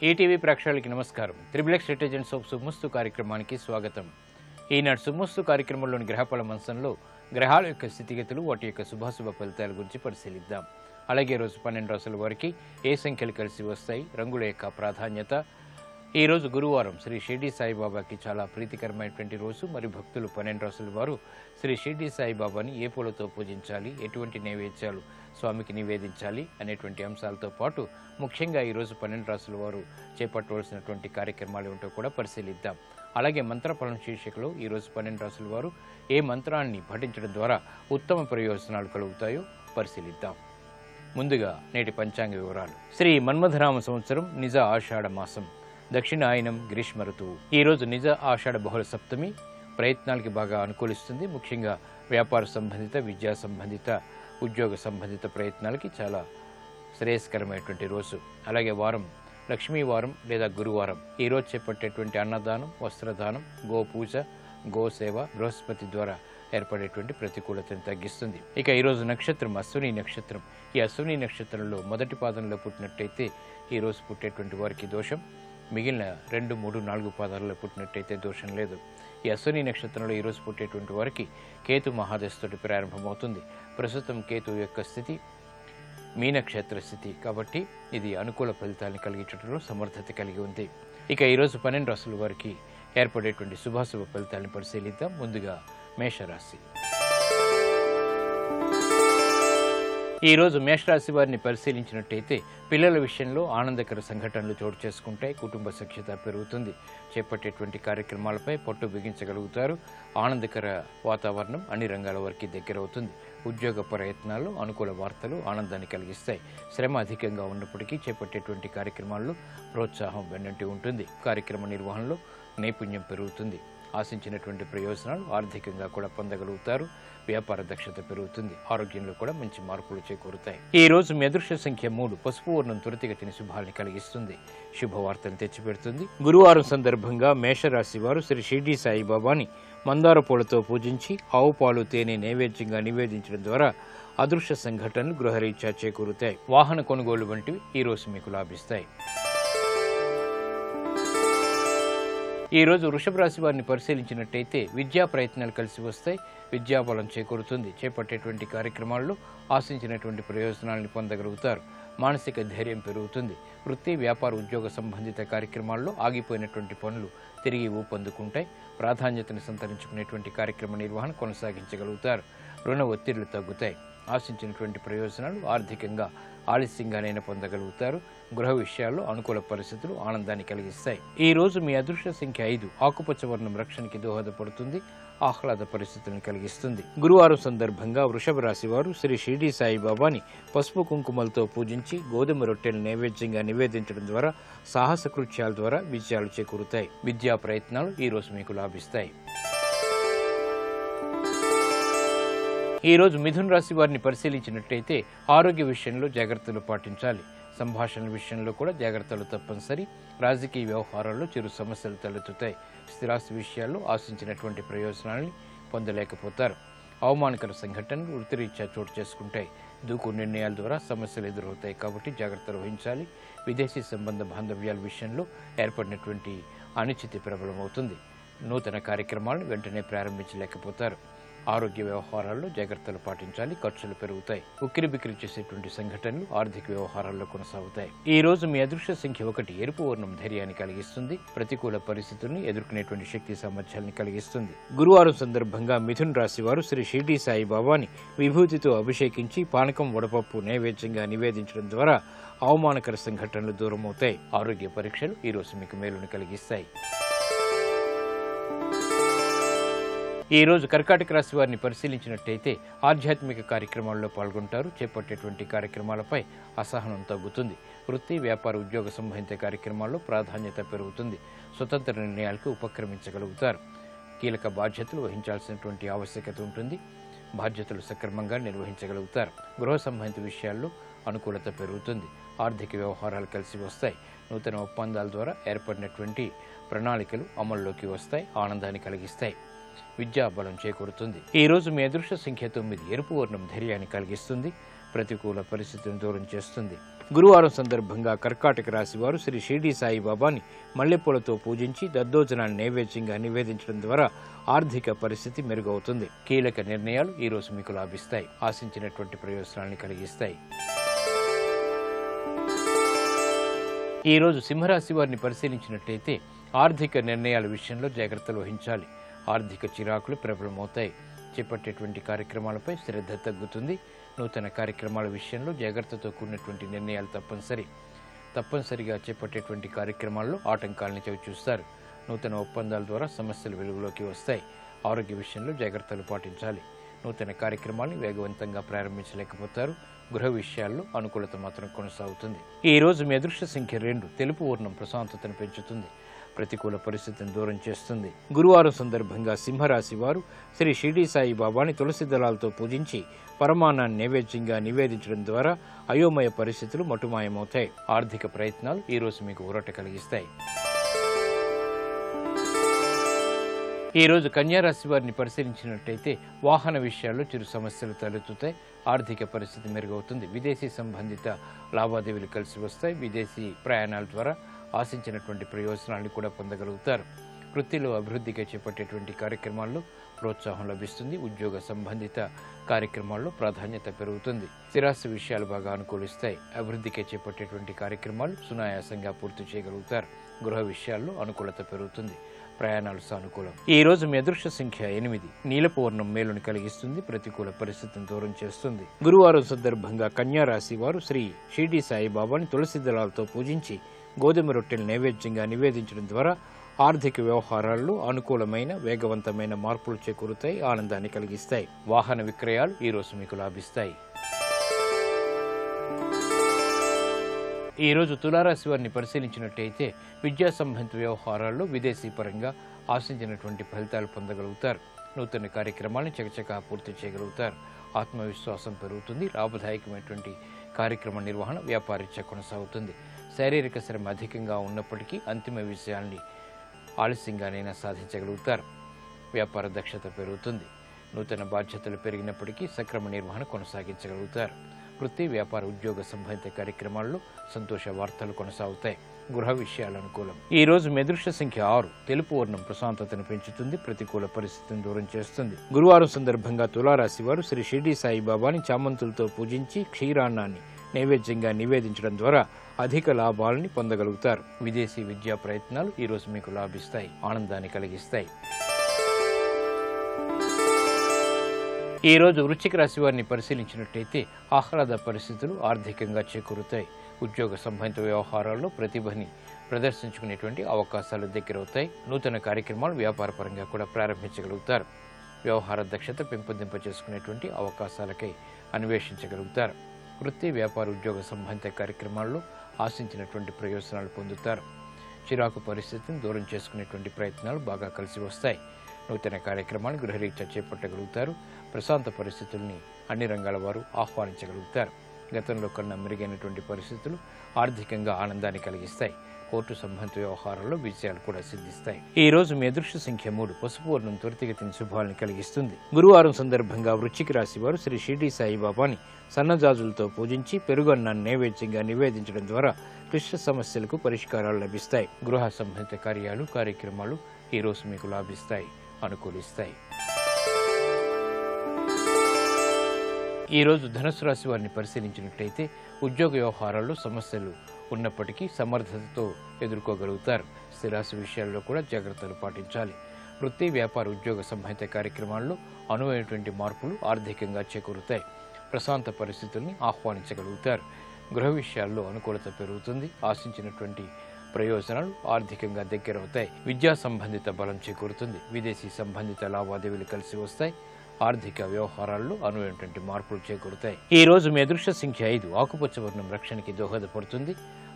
ETV ప్రేక్షకులకి నమస్కారం. Triplex రిటెజెంట్స్ of సుముస్తు కార్యక్రమానికి స్వాగతం. ఈనాడు సుముస్తు కార్యక్రమంలోని గ్రహఫల మంచంలో గ్రహాల యొక్క స్థితిగతులు, వాటి యొక్క శుభాశుభ ఫలితాల గురించి పరిశీలిద్దాం. అలాగే రోజు 12 రాసుల వారికి ఏ సంఖ్యలు కలిసి వస్తాయి, రంగుల యొక్క ప్రాధాన్యత. ఈరోజు గురువారం శ్రీ షిర్డీ సాయిబాబాకి చాలా ప్రీతికరమైనటువంటి రోజు. మరి భక్తులు 12 రాసుల వారు శ్రీ షిర్డీ సాయిబాబాని ఏ పూలతో పూజించాలి, ఎటువంటి నైవేద్యాలు స్వామికి నివేదించాలి అనేటువంటి అంశాలతో పాటు ముఖ్యంగా ఈరోజు 12 రాసుల వారు చేపట్టవలసినటువంటి కార్యక్రమాలు ఏమిటో కూడా పరిశీలిద్దాం. అలాగే మంత్రఫలం శీర్షికలో ఈరోజు 12 రాసుల వారు ఏ మంత్రాన్ని పఠించడం ద్వారా ఉత్తమ ప్రయోజనాలు కలుగుతాయో పరిశీలిద్దాం. ముందుగా నేటి పంచాంగ వివరాలు. శ్రీ మన్మథనామ సంవత్సరం నిజ ఆషాఢ మాసం, దక్షిణాయనం, గ్రీష్మ ఋతువు. ఈరోజు నిజ ఆషాఢ బహుళ సప్తమి ప్రయత్నాలకి బాగా అనుకూలిస్తుంది. ముఖ్యంగా వ్యాపార సంబంధిత, విద్యా సంబంధిత, ఉద్యోగ సంబంధిత ప్రయత్నాలకి చాలా శ్రేయస్కరమైనటువంటి రోజు. అలాగే వారం లక్ష్మీవారం లేదా గురువారం. ఈరోజు చేపట్టేటువంటి అన్నదానం, వస్త్రదానం, గోపూజ, గోసేవ బృహస్పతి ద్వారా ఏర్పడేటువంటి ప్రతికూలతను తగ్గిస్తుంది. ఇక ఈరోజు నక్షత్రం అశ్విని నక్షత్రం. ఈ అశ్విని నక్షత్రంలో మొదటి పాదంలో పుట్టినట్టయితే ఈరోజు పుట్టేటువంటి వారికి దోషం. మిగిలిన 2, 3, 4 పాదాలలో పుట్టినట్టయితే దోషం లేదు. ఈ అశ్విని నక్షత్రంలో ఈరోజు పుట్టేటువంటి వారికి కేతు మహాదశతోటి ప్రారంభమవుతుంది. ప్రస్తుతం కేతు యొక్క స్థితి మీనక్షేత్ర స్థితి కాబట్టి ఇది అనుకూల ఫలితాలను కలిగించడంలో సమర్థత కలిగి ఉంది. ఇక ఈరోజు 12 రాసుల వారికి ఏర్పడేటువంటి శుభాశుభ ఫలితాలను పరిశీలిద్దాం. ముందుగా మేషరాశి. ఈరోజు మేషరాశి వారిని పరిశీలించినట్టయితే పిల్లల విషయంలో ఆనందకర సంఘటనలు చోటు చేసుకుంటాయి. కుటుంబ సఖ్యత పెరుగుతుంది. చేపట్టేటువంటి కార్యక్రమాలపై పట్టు బిగించగలుగుతారు. ఆనందకర వాతావరణం అన్ని రంగాల వారికి దగ్గరవుతుంది. ఉద్యోగ ప్రయత్నాలు, అనుకూల వార్తలు ఆనందాన్ని కలిగిస్తాయి. శ్రమ అధికంగా ఉన్నప్పటికీ చేపట్టేటువంటి కార్యక్రమాల్లో ప్రోత్సాహం వెన్నంటి ఉంటుంది. కార్యక్రమ నిర్వహణలో నైపుణ్యం పెరుగుతుంది. ఆశించినటువంటి ప్రయోజనాలు ఆర్థికంగా కూడా పొందగలుగుతారు. వ్యాపార దక్షత పెరుగుతుంది. ఆరోగ్యంలో కూడా మంచి మార్పులు చేకూరుతాయి. ఈ రోజు మీ అదృష్ట సంఖ్య 3. పసుపు వర్ణం త్వరితగతిని శుభాల్ని కలిగిస్తుంది. శుభవార్తను తెచ్చిపెడుతుంది. గురువారం సందర్భంగా మేషరాశి వారు శ్రీ షిర్డీ సాయిబాబాని మందార పూలతో పూజించి ఆవు పాలు, తేనె నైవేద్యంగా నివేదించడం ద్వారా అదృష్ట సంఘటనలు గృహరీత్యా చేకూరుతాయి. వాహన కొనుగోలు వంటివి ఈ రోజు మీకు లాభిస్తాయి. ఈ రోజు వృషభ రాశి వారిని పరిశీలించినట్టయితే విద్యా ప్రయత్నాలు కలిసి వస్తాయి. విద్యాబలం చేకూరుతుంది. చేపట్టేటువంటి కార్యక్రమాల్లో ఆశించినటువంటి ప్రయోజనాలను పొందగలుగుతారు. మానసిక ధైర్యం పెరుగుతుంది. వృత్తి, వ్యాపార, ఉద్యోగ సంబంధిత కార్యక్రమాల్లో ఆగిపోయినటువంటి పనులు తిరిగి ఊపందుకుంటాయి. ప్రాధాన్యతను సంతరించుకునేటువంటి కార్యక్రమ నిర్వహణ కొనసాగించగలుగుతారు. రుణ ఒత్తిళ్లు తగ్గుతాయి. ఆశించినటువంటి ప్రయోజనాలు ఆర్థికంగా ఆలస్యంగానైనా పొందగలుగుతారు. గృహ విషయాల్లో అనుకూల పరిస్థితులు ఆనందాన్ని కలిగిస్తాయి. ఈ రోజు మీ అదృష్ట సంఖ్య 5. ఆకుపచ్చ వర్ణం రక్షణకి దోహదపడుతుంది. ఆహ్లాద పరిస్థితులను కలిగిస్తుంది. గురువారం సందర్భంగా వృషభ రాశి వారు శ్రీ షిర్డీ సాయిబాబాని పసుపు కుంకుమలతో పూజించి గోధుమ రొట్టెలు నైవేద్యంగా నివేదించడం ద్వారా సాహస కృత్యాల ద్వారా విజయాలు చేకూరుతాయి. విద్యా ప్రయత్నాలు ఈ రోజు మీకు లాభిస్తాయి. ఈ రోజు మిథున రాశి వారిని పరిశీలించినట్టయితే ఆరోగ్య విషయంలో జాగ్రత్తలు పాటించాలి. సంభాషణ విషయంలో కూడా జాగ్రత్తలు తప్పనిసరి. రాజకీయ వ్యవహారాల్లో చిరు సమస్యలు తలెత్తుతాయి. స్థిరాస్తి విషయాల్లో ఆశించినటువంటి ప్రయోజనాన్ని పొందలేకపోతారు. అవమానకర సంఘటనలు వృత్తిరీత్యా చోటు చేసుకుంటాయి. దూకు నిర్ణయాల ద్వారా సమస్యలు ఎదురవుతాయి కాబట్టి జాగ్రత్తలు వహించాలి. విదేశీ సంబంధ బాంధవ్యాల విషయంలో ఏర్పడినటువంటి అనిశ్చితి ప్రబలమవుతుంది. నూతన కార్యక్రమాలను వెంటనే ప్రారంభించలేకపోతారు. ఆరోగ్య వ్యవహారాల్లో జాగ్రత్తలు పాటించాలి. ఖర్చులు పెరుగుతాయి. ఉక్కిరిబిక్కిరి చేసేటువంటి సంఘటనలు ఆర్థిక వ్యవహారాల్లో కొనసాగుతాయి. ఈ రోజు మీ అదృష్ట సంఖ్య 1. ఎరుపు వర్ణం ధైర్యాన్ని కలిగిస్తుంది. ప్రతికూల పరిస్థితుల్ని ఎదుర్కొనేటువంటి శక్తి సామర్థ్యాన్ని కలిగిస్తుంది. గురువారం సందర్భంగా మిథున రాశి వారు శ్రీ షిర్డీ సాయిబాబాని విభూతితో అభిషేకించి పానకం, వడపప్పు నైవేద్యంగా నివేదించడం ద్వారా అవమానకర సంఘటనలు దూరమవుతాయి. ఆరోగ్య పరీక్షలు ఈ రోజు మీకు మేలును కలిగిస్తాయి. ఈ రోజు కర్కాటక రాశి వారిని పరిశీలించినట్టయితే ఆధ్యాత్మిక కార్యక్రమాల్లో పాల్గొంటారు. చేపట్టేటువంటి కార్యక్రమాలపై అసహనం తగ్గుతుంది. వృత్తి, వ్యాపార, ఉద్యోగ సంబంధిత కార్యక్రమాల్లో ప్రాధాన్యత పెరుగుతుంది. స్వతంత్ర నిర్ణయాలకు ఉపక్రమించగలుగుతారు. కీలక బాధ్యతలు వహించాల్సినటువంటి ఆవశ్యకత ఉంటుంది. బాధ్యతలు సక్రమంగా నిర్వహించగలుగుతారు. గృహ సంబంధిత విషయాల్లో అనుకూలత పెరుగుతుంది. ఆర్థిక వ్యవహారాలు కలిసి వస్తాయి. నూతన ఒప్పందాల ద్వారా ఏర్పడినటువంటి ప్రణాళికలు అమల్లోకి వస్తాయి. ఆనందాన్ని కలిగిస్తాయి. విద్యా బలం చేకూరుతుంది. ఈ రోజు మీ అదృష్ట సంఖ్య 9. ఎరుపు వర్ణం ధైర్యాన్ని కలిగిస్తుంది. ప్రతికూల పరిస్థితులను దూరం చేస్తుంది. గురువారం సందర్భంగా కర్కాటక రాశి వారు శ్రీ షిరిడి సాయిబాబాని మల్లెపూలతో పూజించి దద్దోజనాన్ని నైవేద్యంగా నివేదించడం ద్వారా ఆర్థిక పరిస్థితి మెరుగవుతుంది. కీలక నిర్ణయాలు ఈ రోజు మీకు లాభిస్తాయి. ఆశించినటువంటి ప్రయోజనాన్ని కలిగిస్తాయి. ఈ రోజు సింహరాశి వారిని పరిశీలించినట్లయితే ఆర్థిక నిర్ణయాల విషయంలో జాగ్రత్తలు వహించాలి. ఆర్థిక చిరాకులు ప్రబలమవుతాయి. చేపట్టేటువంటి కార్యక్రమాలపై శ్రద్ధ తగ్గుతుంది. నూతన కార్యక్రమాల విషయంలో జాగ్రత్తతో కూడినటువంటి నిర్ణయాలు తప్పనిసరిగా చేపట్టేటువంటి కార్యక్రమాల్లో ఆటంకాలను చవిచూస్తారు. నూతన ఒప్పందాల ద్వారా సమస్యలు వెలుగులోకి వస్తాయి. ఆరోగ్య విషయంలో జాగ్రత్తలు పాటించాలి. నూతన కార్యక్రమాన్ని వేగవంతంగా ప్రారంభించలేకపోతారు. గృహ విషయాల్లో అనుకూలత మాత్రం కొనసాగుతుంది. ఈ రోజు మీ అదృష్ట సంఖ్య 2. తెలుపు వర్ణం ప్రశాంతతను పెంచుతుంది. ప్రతికూల పరిస్థితిని దూరం చేస్తుంది. గురువారం సందర్భంగా సింహరాశి వారు శ్రీ షిరిడి సాయిబాబాని తులసి దళాలతో పూజించి పరమాన్నాన్ని నైవేద్యంగా నివేదించడం ద్వారా అయోమయ పరిస్థితులు మటుమాయమవుతాయి. ఆర్థిక ప్రయత్నాలు ఈ రోజు మీకు ఊరట కలిగిస్తాయి. ఈ రోజు కన్యారాశి వారిని పరిశీలించినట్టయితే వాహన విషయాల్లో చిరు సమస్యలు తలెత్తుతాయి. ఆర్థిక పరిస్థితి మెరుగవుతుంది. విదేశీ సంబంధిత లావాదేవీలు కలిసి వస్తాయి. విదేశీ ప్రయాణాల ద్వారా ఆశించినటువంటి ప్రయోజనాన్ని కూడా పొందగలుగుతారు. వృత్తిలో అభివృద్ధిగా చేపట్టేటువంటి కార్యక్రమాల్లో ప్రోత్సాహం లభిస్తుంది. ఉద్యోగ సంబంధిత కార్యక్రమాల్లో ప్రాధాన్యత పెరుగుతుంది. స్థిరాస్తి విషయాలు బాగా అనుకూలిస్తాయి. అభివృద్ధికి చేపట్టేటువంటి కార్యక్రమాలు సునాయాసంగా పూర్తి చేయగలుగుతారు. గృహ విషయాల్లో అనుకూలత పెరుగుతుంది. ప్రయాణాలు సానుకూలం. ఈ రోజు మీ అదృష్ట సంఖ్య 8. నీలపు వర్ణం మేలుని కలిగిస్తుంది. ప్రతికూల పరిస్థితిని దూరం చేస్తుంది. గురువారం సందర్భంగా కన్యా రాశి వారు శ్రీ షిరిడి సాయిబాబాని తులసి దళాలతో పూజించి గోధుమ రొట్టెలు నైవేద్యంగా నివేదించడం ద్వారా ఆర్థిక వ్యవహారాల్లో అనుకూలమైన వేగవంతమైన మార్పులు చేకూరుతాయి. ఆనందాన్ని కలిగిస్తాయి. వాహన విక్రయాలు ఈ రోజు మీకు లాభిస్తాయి. ఈ రోజు తులారాశి వారిని పరిశీలించినట్టయితే విద్యా సంబంధిత వ్యవహారాల్లో విదేశీ పరంగా ఆశించినటువంటి ఫలితాలు పొందగలుగుతారు. నూతన కార్యక్రమాలను చకచకా పూర్తి చేయగలుగుతారు. ఆత్మవిశ్వాసం పెరుగుతుంది. లాభదాయకమైనటువంటి కార్యక్రమ నిర్వహణ వ్యాపారీత్యా కొనసాగుతుంది. శారీరక శ్రమ అధికంగా ఉన్నప్పటికీ అంతిమ విషయాల్ని ఆలస్యంగానైనా సాధించగలుగుతారు. వ్యాపార దక్షత పెరుగుతుంది. నూతన బాధ్యతలు పెరిగినప్పటికీ సక్రమ నిర్వహణ కొనసాగించగలుగుతారు. వృత్తి, వ్యాపార, ఉద్యోగ సంబంధిత కార్యక్రమాల్లో సంతోష వార్తలు కొనసాగుతాయి. గృహ విషయాలు అనుకూలం. ఈ రోజు మీ అదృష్ట సంఖ్య 6. తెలుపు వర్ణం ప్రశాంతతను పెంచుతుంది. ప్రతికూల పరిస్థితిని దూరం చేస్తుంది. గురువారం సందర్భంగా తులారాశి వారు శ్రీ షిరిడి సాయిబాబాని చామంతులతో పూజించి క్షీరాన్నాన్ని నైవేద్యంగా నివేదించడం ద్వారా అధిక లాభాలని పొందగలుగుతారు. విదేశీ విద్యా ప్రయత్నాలు ఈ రోజు మీకు లాభిస్తాయి. ఆనందాన్ని కలిగిస్తాయి. ఈ రోజు వృశ్చిక రాశి వారిని పరిశీలించినట్టయితే ఆహ్లాద పరిస్థితులు ఆర్థికంగా చేకూరుతాయి. ఉద్యోగ సంబంధిత వ్యవహారాల్లో ప్రతిభని ప్రదర్శించుకునేటువంటి అవకాశాలు దగ్గరవుతాయి. నూతన కార్యక్రమాలు వ్యాపార పరంగా కూడా ప్రారంభించగలుగుతారు. వ్యవహార దక్షత పెంపొందింప చేసుకునేటువంటి అవకాశాలకై అన్వేషించగలుగుతారు. వృత్తి, వ్యాపార, ఉద్యోగ సంబంధిత కార్యక్రమాల్లో ఆశించినటువంటి ప్రయోజనాలు పొందుతారు. చిరాకు పరిస్థితిని దూరం చేసుకునేటువంటి ప్రయత్నాలు బాగా కలిసి వస్తాయి. నూతన కార్యక్రమాలు గృహరీత్యా చేపట్టగలుగుతారు. ప్రశాంత పరిస్థితుల్ని అన్ని రంగాల వారు ఆహ్వానించగలుగుతారు. గతంలో కన్నా మెరుగైనటువంటి పరిస్థితులు ఆర్థికంగా ఆనందాన్ని కలిగిస్తాయి. కోర్టు సంబంధిత వ్యవహారాల్లో విజయాలు కూడా సిద్ధిస్తాయి. ఈ రోజు మీ అదృష్ట సంఖ్య 3. పసుపు వర్ణం త్వరితగతిన శుభాలను కలిగిస్తుంది. గురువారం సందర్భంగా వృశ్చిక రాశి వారు శ్రీ షిరిడి సాయిబాబాని సన్నజాజులతో పూజించి పెరుగన్నాన్ని నైవేద్యంగా నివేదించడం ద్వారా క్లిష్ట సమస్యలకు పరిష్కారాలు లభిస్తాయి. గృహ సంబంధిత కార్యక్రమాలు ఈ రోజు మీకు లాభిస్తాయి, అనుకూలిస్తాయి. ఈ రోజు ధనుసు రాశి వారిని పరిశీలించినట్లయితే ఉద్యోగ వ్యవహారాల్లో సమస్యలు ఉన్నప్పటికీ సమర్థతతో ఎదుర్కోగలుగుతారు. స్థిరాస్తి విషయాల్లో కూడా జాగ్రత్తలు పాటించాలి. వృత్తి, వ్యాపార, ఉద్యోగ సంబంధిత కార్యక్రమాల్లో అనువైనటువంటి మార్పులు ఆర్థికంగా చేకూరుతాయి. ప్రశాంత పరిస్థితుల్ని ఆహ్వానించగలుగుతారు. గృహ విషయాల్లో అనుకూలత పెరుగుతుంది. ఆశించినటువంటి ప్రయోజనాలు ఆర్థికంగా దగ్గరవుతాయి. విద్యా సంబంధిత బలం చేకూరుతుంది. విదేశీ సంబంధిత లావాదేవీలు కలిసి వస్తాయి. ఆర్థిక వ్యవహారాల్లో అనువైనటువంటి మార్పులు చేకూరుతాయి. ఈ రోజు మీ అదృష్ట సంఖ్య 5. ఆకుపచ్చ వర్ణం రక్షణకి దోహదపడుతుంది.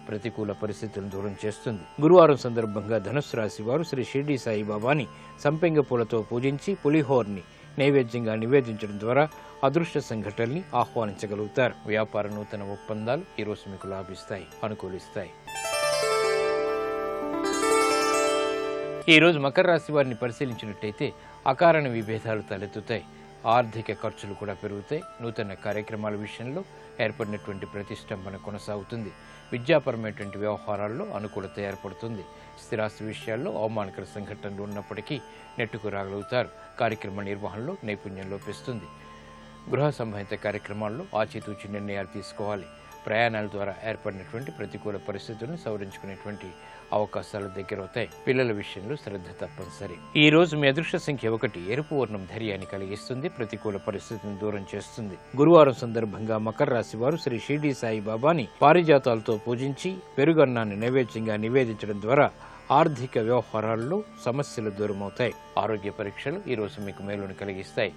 ప్రతికూల పరిస్థితులను దూరం చేస్తుంది. గురువారం సందర్భంగా ధనుస్సు రాశి వారు శ్రీ షిరిడి సాయిబాబాని సంపెంగ పూలతో పూజించి పులిహోర్ని నైవేద్యంగా నివేదించడం ద్వారా అదృష్ట సంఘటనల్ని ఆహ్వానించగలుగుతారు. వ్యాపార నూతన ఒప్పందాలు ఈ రోజు మీకు లాభిస్తాయి, అనుకూలిస్తాయి. ఈ రోజు మకర రాశి వారిని పరిశీలించినట్టయితే అకారణ విభేదాలు తలెత్తుతాయి. ఆర్థిక ఖర్చులు కూడా పెరుగుతాయి. నూతన కార్యక్రమాల విషయంలో ఏర్పడినటువంటి ప్రతిష్టంభన కొనసాగుతుంది. విద్యాపరమైనటువంటి వ్యవహారాల్లో అనుకూలత ఏర్పడుతుంది. స్థిరాస్తి విషయాల్లో అవమానకర సంఘటనలు ఉన్నప్పటికీ నెట్టుకు రాగలుగుతారు. కార్యక్రమ నిర్వహణలో నైపుణ్యం లోపిస్తుంది. గృహ సంబంధిత కార్యక్రమాల్లో ఆచితూచి నిర్ణయాలు తీసుకోవాలి. ప్రయాణాల ద్వారా ఏర్పడినటువంటి ప్రతికూల పరిస్థితులను సవరించుకునేటువంటి అవకాశాలు దగ్గరవుతాయి. పిల్లల విషయంలో శ్రద్ధ తప్పనిసరి. ఈ రోజు మీ అదృష్ట సంఖ్య 1. ఎరుపు వర్ణం ధైర్యాన్ని కలిగిస్తుంది. ప్రతికూల పరిస్థితిని దూరం చేస్తుంది. గురువారం సందర్భంగా మకర రాశి వారు శ్రీ షిరిడి సాయిబాబాని పారిజాతాలతో పూజించి పెరుగన్నాన్ని నైవేద్యంగా నివేదించడం ద్వారా ఆర్థిక వ్యవహారాల్లో సమస్యలు దూరమవుతాయి. ఆరోగ్య పరీక్షలు ఈ రోజు మీకు మేలును కలిగిస్తాయి.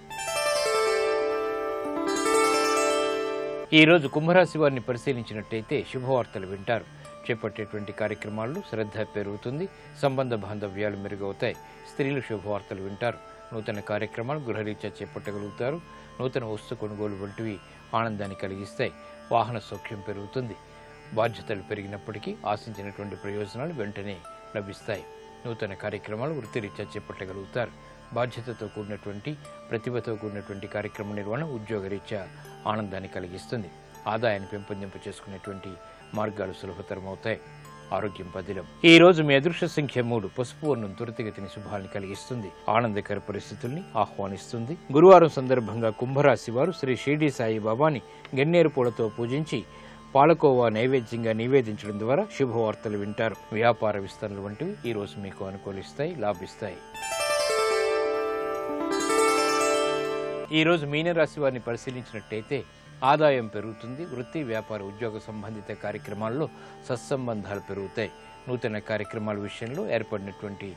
ఈ రోజు కుంభరాశి వారిని పరిశీలించినట్టయితే శుభవార్తలు వింటారు. చేపట్టేటువంటి కార్యక్రమాల్లో శ్రద్ధ పెరుగుతుంది. సంబంధ బాంధవ్యాలు మెరుగవుతాయి. స్త్రీలు శుభవార్తలు వింటారు. నూతన కార్యక్రమాలు గృహరీత్యా చేపట్టగలుగుతారు. నూతన వస్తు కొనుగోలు వంటివి ఆనందాన్ని కలిగిస్తాయి. వాహన సౌఖ్యం పెరుగుతుంది. బాధ్యతలు పెరిగినప్పటికీ ఆశించినటువంటి ప్రయోజనాలు వెంటనే లభిస్తాయి. నూతన కార్యక్రమాలు వృత్తిరీత్యా చేపట్టగలుగుతారు. బాధ్యతతో కూడినటువంటి ప్రతిభతో కూడినటువంటి కార్యక్రమ నిర్వహణ ఉద్యోగరీత్యా ఆనందాన్ని కలిగిస్తుంది. ఆదాయాన్ని పెంపొందింప చేసుకునేటువంటి మార్గాలు సులభతరమవుతాయి. ఆరోగ్యం పదిలం. ఈ రోజు మీ అదృష్ట సంఖ్య 3. పసుపు వర్ణం త్వరితగతిని శుభాన్ని కలిగిస్తుంది. ఆనందకర పరిస్థితుల్ని ఆహ్వానిస్తుంది. గురువారం సందర్భంగా కుంభరాశి వారు శ్రీ షిరిడి సాయిబాబాని గన్నేరు పూలతో పూజించి పాలకోవా నైవేద్యంగా నివేదించడం ద్వారా శుభవార్తలు వింటారు. వ్యాపార విస్తరణలు వంటివి ఈ రోజు మీకు అనుకూలిస్తాయి, లాభిస్తాయి. ఈ రోజు మీనరాశి వారిని పరిశీలించినట్టయితే ఆదాయం పెరుగుతుంది. వృత్తి, వ్యాపార, ఉద్యోగ సంబంధిత కార్యక్రమాల్లో సత్సంబంధాలు పెరుగుతాయి. నూతన కార్యక్రమాల విషయంలో ఏర్పడినటువంటి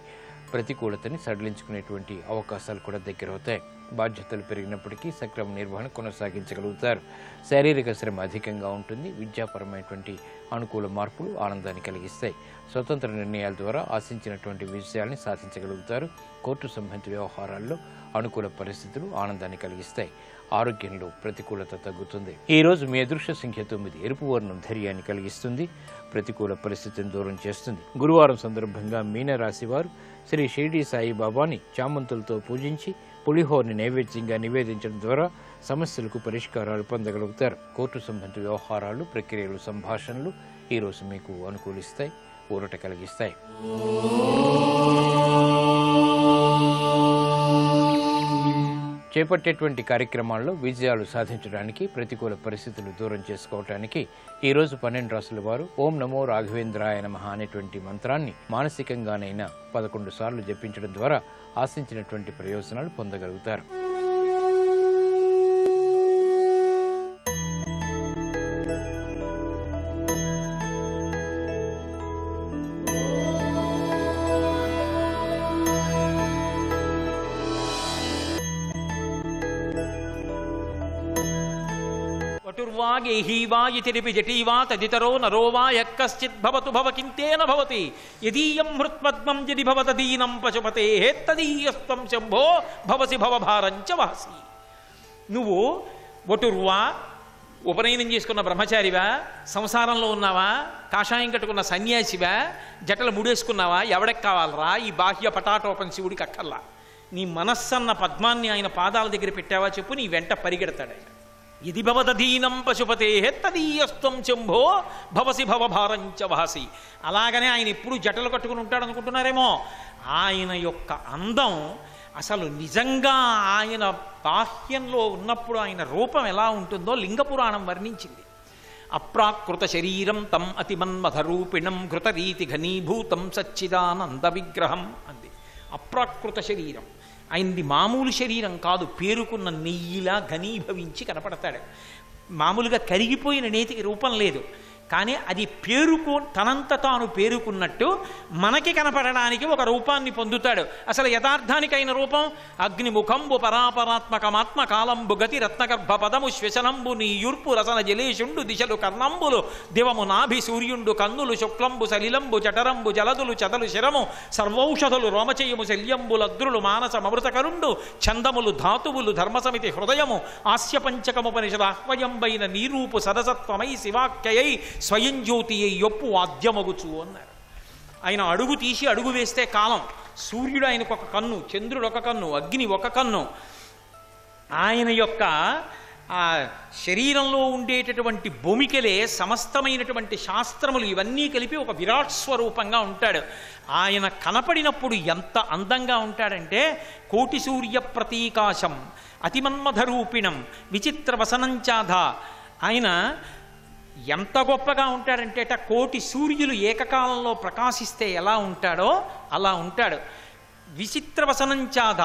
ప్రతికూలతని సడలించుకునేటువంటి అవకాశాలు కూడా దగ్గరవుతాయి. బాధ్యతలు పెరిగినప్పటికీ సక్రమ నిర్వహణ కొనసాగించగలుగుతారు. శారీరక శ్రమ అధికంగా ఉంటుంది. విద్యాపరమైనటువంటి అనుకూల మార్పులు ఆనందాన్ని కలిగిస్తాయి. స్వతంత్ర నిర్ణయాల ద్వారా ఆశించినటువంటి విషయాల్ని సాధించగలుగుతారు. కోర్టు సంబంధిత వ్యవహారాల్లో అనుకూల పరిస్థితులు ఆనందాన్ని కలిగిస్తాయి. ఆరోగ్యంలో ప్రతికూలత తగ్గుతుంది. ఈ రోజు మీ అదృష్ట సంఖ్య 9. ఎరుపు వర్ణం ధైర్యాన్ని కలిగిస్తుంది. ప్రతికూల పరిస్థితిని దూరం చేస్తుంది. గురువారం సందర్భంగా మీనరాశి వారు శ్రీ షిరిడి సాయిబాబాని చామంతులతో పూజించి పులిహోరని నైవేద్యంగా నివేదించడం ద్వారా సమస్యలకు పరిష్కారాలు పొందగలుగుతారు. కోర్టు సంబంధిత వ్యవహారాలు, ప్రక్రియలు, సంభాషణలు ఈ రోజు మీకు అనుకూలిస్తాయి, ఊరట కలిగిస్తాయి. చేపట్టేటువంటి కార్యక్రమాల్లో విజయాలు సాధించడానికి, ప్రతికూల పరిస్థితులు దూరం చేసుకోవటానికి ఈ రోజు 12 రాశుల వారు ఓం నమో రాఘవేంద్రాయ నమః అనేటువంటి మంత్రాన్ని మానసికంగానైనా 11 సార్లు జపించడం ద్వారా ఆశించినటువంటి ప్రయోజనాలు పొందగలుగుతారు. వటుర్వాగేహీవాయితిరిపి జటీవా తదితరో నరో వా యక్కశ్చిద్భవతు భవకింతేన భవతి యదీయం హృత్పద్మం యది భవతదీనం పశుపతేః తదీయస్త్వం శంభో భవసి భవభారంచ వహసి. నువ్వు వటుర్వా, ఉపనయనం చేసుకున్న బ్రహ్మచారివా, సంసారంలో ఉన్నావా, కాషాయం కట్టుకున్న సన్యాసివా, జటలు ముడేసుకున్నావా, ఎవడెక్ కావాలరా ఈ బాహ్య పటాటోపం శివుడికి అక్కర్లా. నీ మనస్సన్న పద్మాన్ని ఆయన పాదాల దగ్గర పెట్టావా చెప్పు, నీ వెంట పరిగెడతాడు ఆయన. ఇది భవదధీనం పశుపతేః తదీయస్త్వం శంభో భవసి భవభారంచ వహసి. అలాగనే ఆయన ఎప్పుడు జటలు కట్టుకుని ఉంటాడు అనుకుంటున్నారేమో. ఆయన యొక్క అందం అసలు నిజంగా ఆయన బాహ్యంలో ఉన్నప్పుడు ఆయన రూపం ఎలా ఉంటుందో లింగపురాణం వర్ణించింది. అప్రాకృత శరీరం తం అతిమన్మథరూపిణం ఘృతరీతి ఘనీభూతం సచ్చిదానంద విగ్రహం అంది. అప్రాకృత శరీరం, ఆయనది మామూలు శరీరం కాదు, పేరుకున్న నెయ్యిలా ఘనీభవించి కనపడతాడు. మామూలుగా కరిగిపోయిన నేతికి రూపం లేదు, కానీ అది తనంత తాను పేరుకున్నట్టు మనకి కనపడడానికి ఒక రూపాన్ని పొందుతాడు. అసలు యథార్థానికైన రూపం అగ్నిముఖంబు పరాపరాత్మకమాత్మ కాలంబు గతి రత్నగర్భ పదము శ్వశనంబు నీయుర్పు రసన జలేషుండు దిశలు కర్ణంబులు దివము నాభి సూర్యుండు కన్నులు శుక్లంబు సలిలంబు జఠరంబు జలదులు చదలు శిరము సర్వౌషధులు రోమచయము శల్యంబులద్రులు మానసమృతకరుండు ఛందములు ధాతువులు ధర్మసమితి హృదయము ఆస్యపంచకముపనిషదాహ్వయంబైన నీరూపు సదసత్వమై శివాఖ్యయై స్వయం జ్యోతి యొప్పు వాద్యమగుచు అన్నారు. ఆయన అడుగు తీసి అడుగు వేస్తే కాలం, సూర్యుడు ఆయనకు ఒక కన్ను, చంద్రుడు ఒక కన్ను, అగ్ని ఒక కన్ను, ఆయన యొక్క ఆ శరీరంలో ఉండేటటువంటి భూమికలే సమస్తమైనటువంటి శాస్త్రములు ఇవన్నీ కలిపి ఒక విరాట్ స్వరూపంగా ఉంటాడు. ఆయన కనపడినప్పుడు ఎంత అందంగా ఉంటాడంటే కోటి సూర్య ప్రతీకాశం అతిమన్మథరూపిణం విచిత్ర వసనంచాధ. ఆయన ఎంత గొప్పగా ఉంటాడంటే కోటి సూర్యులు ఏకకాలంలో ప్రకాశిస్తే ఎలా ఉంటాడో అలా ఉంటాడు. విచిత్ర వసనంచాధ,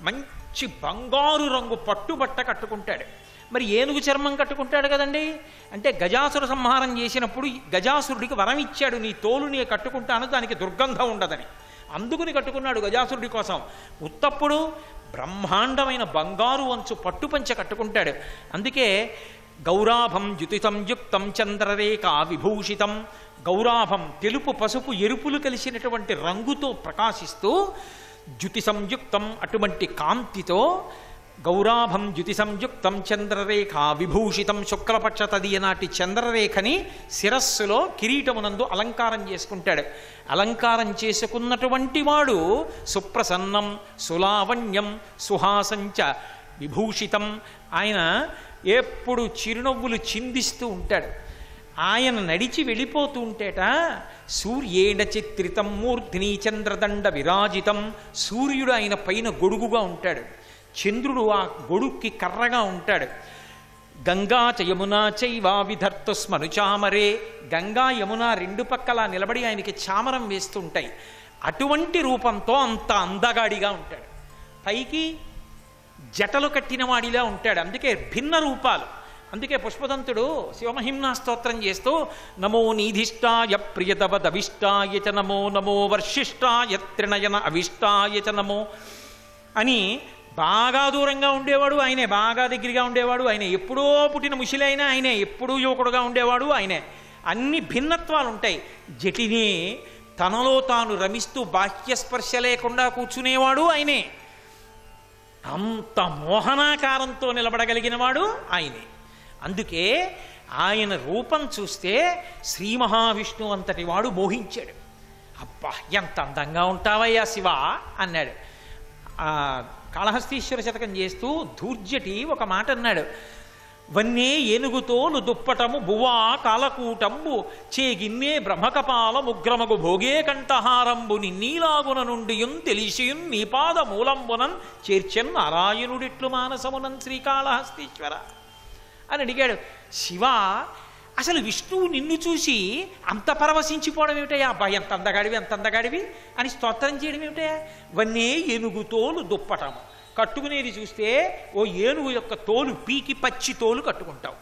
మంచి బంగారు రంగు పట్టుబట్ట కట్టుకుంటాడు. మరి ఏనుగు చర్మం కట్టుకుంటాడు కదండి. అంటే గజాసుర సంహారం చేసినప్పుడు గజాసురుడికి వరం ఇచ్చాడు, నీ తోలు నీ కట్టుకుంటాను, దానికి దుర్గంధం ఉండదని. అందుకుని కట్టుకున్నాడు గజాసురుడి కోసం. ఉత్తప్పుడు బ్రహ్మాండమైన బంగారు అంచు పట్టుపంచ కట్టుకుంటాడు. అందుకే గౌరాభం ద్యుతి సంయుక్తం చంద్రరేఖ విభూషితం. గౌరాభం తెలుపు పసుపు ఎరుపులు కలిసినటువంటి రంగుతో ప్రకాశిస్తూ ద్యుతి సంయుక్తం అటువంటి కాంతితో గౌరాభం ద్యుతి సంయుక్తం చంద్రరేఖ విభూషితం శుక్లపక్ష తదియనాటి చంద్రరేఖని శిరస్సులో కిరీటమునందు అలంకారం చేసుకుంటాడు. అలంకారం చేసుకున్నటువంటి వాడు సుప్రసన్నం సులావణ్యం సుహాసంచ విభూషితం. ఆయన ఎప్పుడు చిరునవ్వులు చిందిస్తూ ఉంటాడు. ఆయన నడిచి వెళ్ళిపోతూ ఉంటేట సూర్యేణ చిత్రితం మూర్ధిని చంద్రదండ విరాజితం. సూర్యుడు ఆయన పైన గొడుగుగా ఉంటాడు, చంద్రుడు ఆ గొడుక్కి కర్రగా ఉంటాడు. గంగా చ యమునా చైవా విధర్తు స్మనుచామరే. గంగా యమున రెండు పక్కల నిలబడి ఆయనకి చామరం వేస్తూ ఉంటాయి. అటువంటి రూపంతో అంత అందగాడిగా ఉంటాడు. పైకి జటలు కట్టిన వాడిలా ఉంటాడు. అందుకే భిన్న రూపాలు. అందుకే పుష్పదంతుడు శివమహిమ్నా స్తోత్రం చేస్తూ నమో నీధిష్టాయ ప్రియతవదవిష్టాయ చ నమో నమో వర్షిష్టాయ త్రినయన అవిష్టాయ చ నమో అని బాగా దూరంగా ఉండేవాడు ఆయనే, బాగా దగ్గరగా ఉండేవాడు ఆయనే, ఎప్పుడో పుట్టిన ముషిలైనా ఆయనే, ఎప్పుడూ యువకుడుగా ఉండేవాడు ఆయనే. అన్ని భిన్నత్వాలు ఉంటాయి. జటిని తనలో తాను రమిస్తూ బాహ్యస్పర్శ లేకుండా కూర్చునేవాడు ఆయనే. అంత మోహనాకారంతో నిలబడగలిగిన వాడు ఆయనే. అందుకే ఆయన రూపం చూస్తే శ్రీ మహావిష్ణువు అంతటి వాడు మోహించాడు. అబ్బా ఎంత అందంగా ఉంటావయ్యా శివ అన్నాడు. కాళహస్తీశ్వర శతకం చేస్తూ ధూర్జటి ఒక మాట అన్నాడు. వన్నే ఏనుగుతోలు దుప్పటము బువా కాలకూటంబు చేగిన్నే బ్రహ్మకపాల ముగ్రమగు భోగే కంఠహారంబు నిన్నీలాగున నుండియున్ తెలిసియున్ నీపాద మూలంబునన్ చేర్చెన్ నారాయణుడిట్లు మానసమునన్ శ్రీకాళహస్తీశ్వర అని అడిగాడు. శివ అసలు విష్ణువు నిన్ను చూసి అంత పరవశించిపోవడం ఏమిటయా? అబ్బా ఎంత అందగాడివి ఎంత అందగాడివి అని స్తోత్రం చేయడం ఏమిటయా? వన్నే ఏనుగుతోలు దుప్పటము కట్టుకునేది చూస్తే ఓ ఏనుగు యొక్క తోలు పీకి పచ్చి తోలు కట్టుకుంటావు.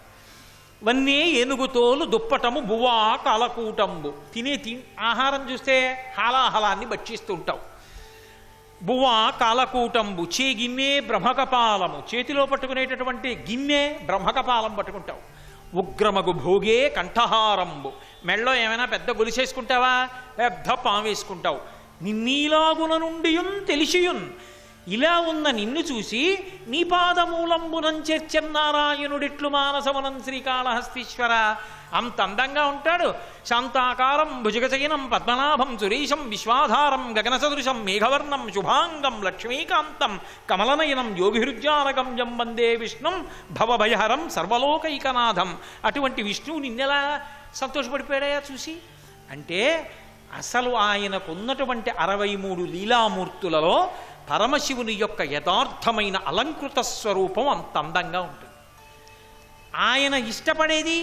వన్నే ఏనుగు తోలు దుప్పటము బువా కాలకూటంబు తినే ఆహారం చూస్తే హాలాహలాన్ని భక్షిస్తూ ఉంటావు. బువా కాలకూటంబు చే గిన్నె బ్రహ్మకపాలము చేతిలో పట్టుకునేటటువంటి గిన్నె బ్రహ్మకపాలం పట్టుకుంటావు. ఉగ్రమగు భోగే కంఠహారంబు మెళ్ళో ఏమైనా పెద్ద గొలిసేసుకుంటావా? పెద్ద పాము వేసుకుంటావు. నిన్నీలాగున నుండియున్ తెలిసియున్ ఇలా ఉన్న నిన్ను చూసి నీ పాదమూలంబునం చేర్చెన్నారాయణుడిట్లు మానసమునం శ్రీకాళహస్తీశ్వర అంత అందంగా ఉంటాడు. శాంతాకారం భుజగచగినం పద్మనాభం సురేశం విశ్వాధారం గగన సదృశం మేఘవర్ణం శుభాంగం లక్ష్మీకాంతం కమలనయనం యోగిహృజ్యానగం యం వందే విష్ణుం భవభయహరం సర్వలోకైకనాథం. అటువంటి విష్ణువు నిన్నెలా సంతోషపడిపోయాడయా చూసి? అంటే అసలు ఆయనకున్నటువంటి 63 లీలామూర్తులలో పరమశివుని యొక్క యథార్థమైన అలంకృత స్వరూపం అంత అందంగా ఉంటుంది. ఆయన ఇష్టపడేది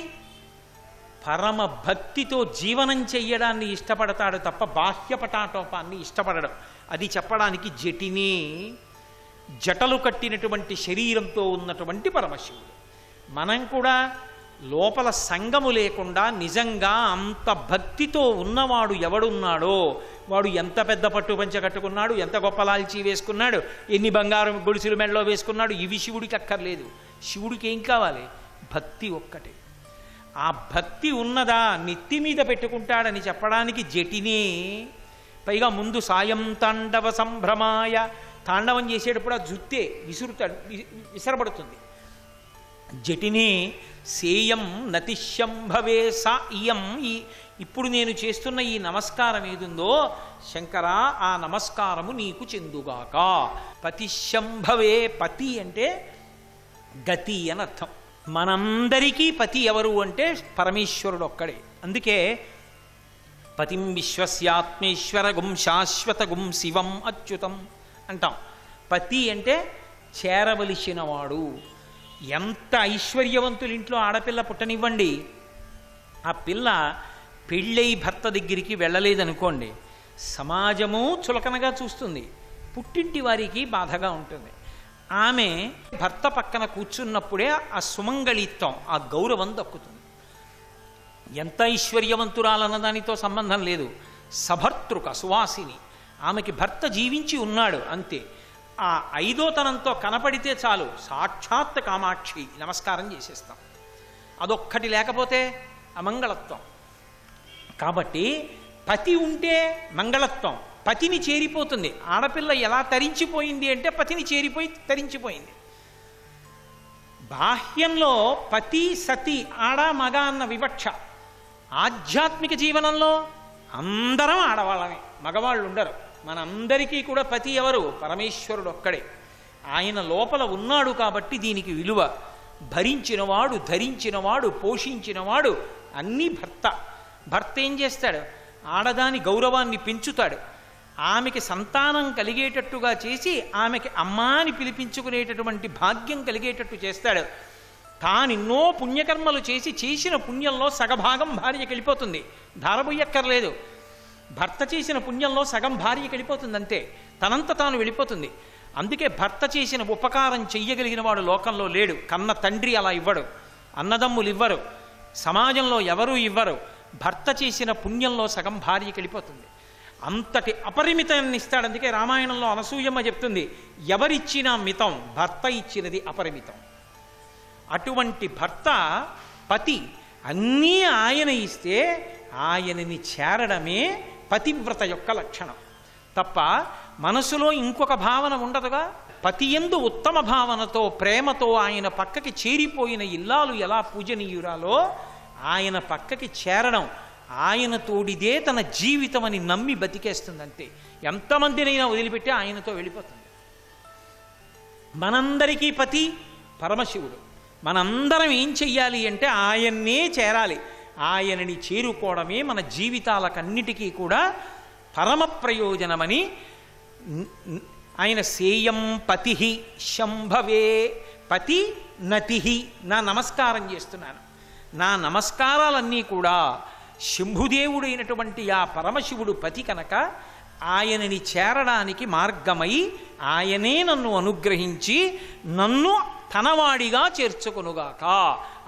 పరమ భక్తితో జీవనం చెయ్యడాన్ని ఇష్టపడతాడు తప్ప బాహ్య పటాటోపాన్ని ఇష్టపడడం. అది చెప్పడానికి జటిని జటలు కట్టినటువంటి శరీరంతో ఉన్నటువంటి పరమశివుడు. మనం కూడా లోపల సంగము లేకుండా నిజంగా అంత భక్తితో ఉన్నవాడు ఎవడున్నాడో వాడు ఎంత పెద్ద పట్టు పంచ కట్టుకున్నాడు, ఎంత గొప్ప లాల్చీ వేసుకున్నాడు, ఎన్ని బంగారం గొలుసులు మెడలో వేసుకున్నాడు, ఇవి శివుడికి అక్కర్లేదు. శివుడికి ఏం కావాలి? భక్తి ఒక్కటే. ఆ భక్తి ఉన్నదా నెత్తి మీద పెట్టుకుంటాడని చెప్పడానికి జటినే. పైగా ముందు సాయం తాండవ సంభ్రమాయ తాండవం చేసేటప్పుడు ఆ జుత్తే విసురుతాడు, విసరబడుతుంది. జటినే సేయం నతిశంభవే సా ఇయం. ఇప్పుడు నేను చేస్తున్న ఈ నమస్కారం ఏదుందో శంకరా ఆ నమస్కారము నీకు చెందుగాక. పతిశంభవే. పతి అంటే గతి అని అర్థం. మనందరికీ పతి ఎవరు అంటే పరమేశ్వరుడు ఒక్కడే. అందుకే పతిం విశ్వస్యాత్మేశ్వరగుం శాశ్వతగుం శివం అచ్యుతం అంటాం. పతి అంటే చేరవలసినవాడు. ఎంత ఐశ్వర్యవంతుల ఇంట్లో ఆడపిల్ల పుట్టనివ్వండి, ఆ పిల్ల పెళ్ళై భర్త దగ్గరికి వెళ్ళలేదనుకోండి, సమాజము చులకనగా చూస్తుంది, పుట్టింటి వారికి బాధగా ఉంటుంది. ఆమె భర్త పక్కన కూర్చున్నప్పుడే ఆ సుమంగళిత్వం, ఆ గౌరవం దక్కుతుంది. ఎంత ఐశ్వర్యవంతురాలన్న దానితో సంబంధం లేదు. సభర్తృక సువాసిని, ఆమెకి భర్త జీవించి ఉన్నాడు అంతే. ఆ ఐదోతనంతో కనపడితే చాలు, సాక్షాత్ కామాక్షి నమస్కారం చేసేస్తాం. అదొక్కటి లేకపోతే అమంగళత్వం. కాబట్టి పతి ఉంటే మంగళత్వం, పతిని చేరిపోతుంది. ఆడపిల్ల ఎలా తరించిపోయింది అంటే పతిని చేరిపోయి తరించిపోయింది. బాహ్యంలో పతి సతి ఆడ మగ అన్న వివక్ష. ఆధ్యాత్మిక జీవనంలో అందరం ఆడవాళ్ళమే, మగవాళ్ళు ఉండరు. మనందరికీ కూడా పతి ఎవరు? పరమేశ్వరుడు ఒక్కడే. ఆయన లోపల ఉన్నాడు కాబట్టి దీనికి విలువ. భరించినవాడు, ధరించినవాడు, పోషించినవాడు అన్నీ భర్త. భర్త ఏం చేస్తాడు? ఆడదాని గౌరవాన్ని పెంచుతాడు. ఆమెకి సంతానం కలిగేటట్టుగా చేసి ఆమెకి అమ్మా అని పిలిపించుకునేటటువంటి భాగ్యం కలిగేటట్టు చేస్తాడు. తానెన్నో పుణ్యకర్మలు చేసి చేసిన పుణ్యంలో సగభాగం భార్యకి వెళ్ళిపోతుంది, ధారబొయ్యక్కర్లేదు. భర్త చేసిన పుణ్యంలో సగం భార్యకి వెళ్ళిపోతుంది అంతే, తనంత తాను వెళ్ళిపోతుంది. అందుకే భర్త చేసిన ఉపకారం చెయ్యగలిగిన వాడు లోకంలో లేడు. కన్న తండ్రి అలా ఇవ్వడు, అన్నదమ్ములు ఇవ్వరు, సమాజంలో ఎవరూ ఇవ్వరు. భర్త చేసిన పుణ్యంలో సగం భార్యకి వెళ్ళిపోతుంది. అంతటి అపరిమితాన్ని ఇస్తాడు. అందుకే రామాయణంలో అనసూయమ్మ చెప్తుంది, ఎవరిచ్చినా మితం, భర్త ఇచ్చినది అపరిమితం. అటువంటి భర్త పతి అన్నీ ఆయన ఇస్తే ఆయనని చేరడమే పతివ్రత యొక్క లక్షణం తప్ప మనసులో ఇంకొక భావన ఉండదుగా. పతియందు ఉత్తమ భావనతో ప్రేమతో ఆయన పక్కకి చేరిపోయిన ఇల్లాలు ఎలా పూజనీయురాలో ఆయన పక్కకి చేరడం, ఆయన తోడిదే తన జీవితం అని నమ్మి బతికేస్తుంది అంతే. ఎంతమందినైనా వదిలిపెట్టి ఆయనతో వెళ్ళిపోతుంది. మనందరికీ పతి పరమశివుడు. మనందరం ఏం చెయ్యాలి అంటే ఆయన్నే చేరాలి. ఆయనని చేరుకోవడమే మన జీవితాలకన్నిటికీ కూడా పరమ ప్రయోజనమని ఆయన సేయం పతి శంభవే, పతి నతి, నా నమస్కారం చేస్తున్నాను. నా నమస్కారాలన్నీ కూడా శంభుదేవుడైనటువంటి ఆ పరమశివుడు పతి కనుక ఆయనని చేరడానికి మార్గమై ఆయనే నన్ను అనుగ్రహించి నన్ను తనవాడిగా చేర్చుకొనుగాక.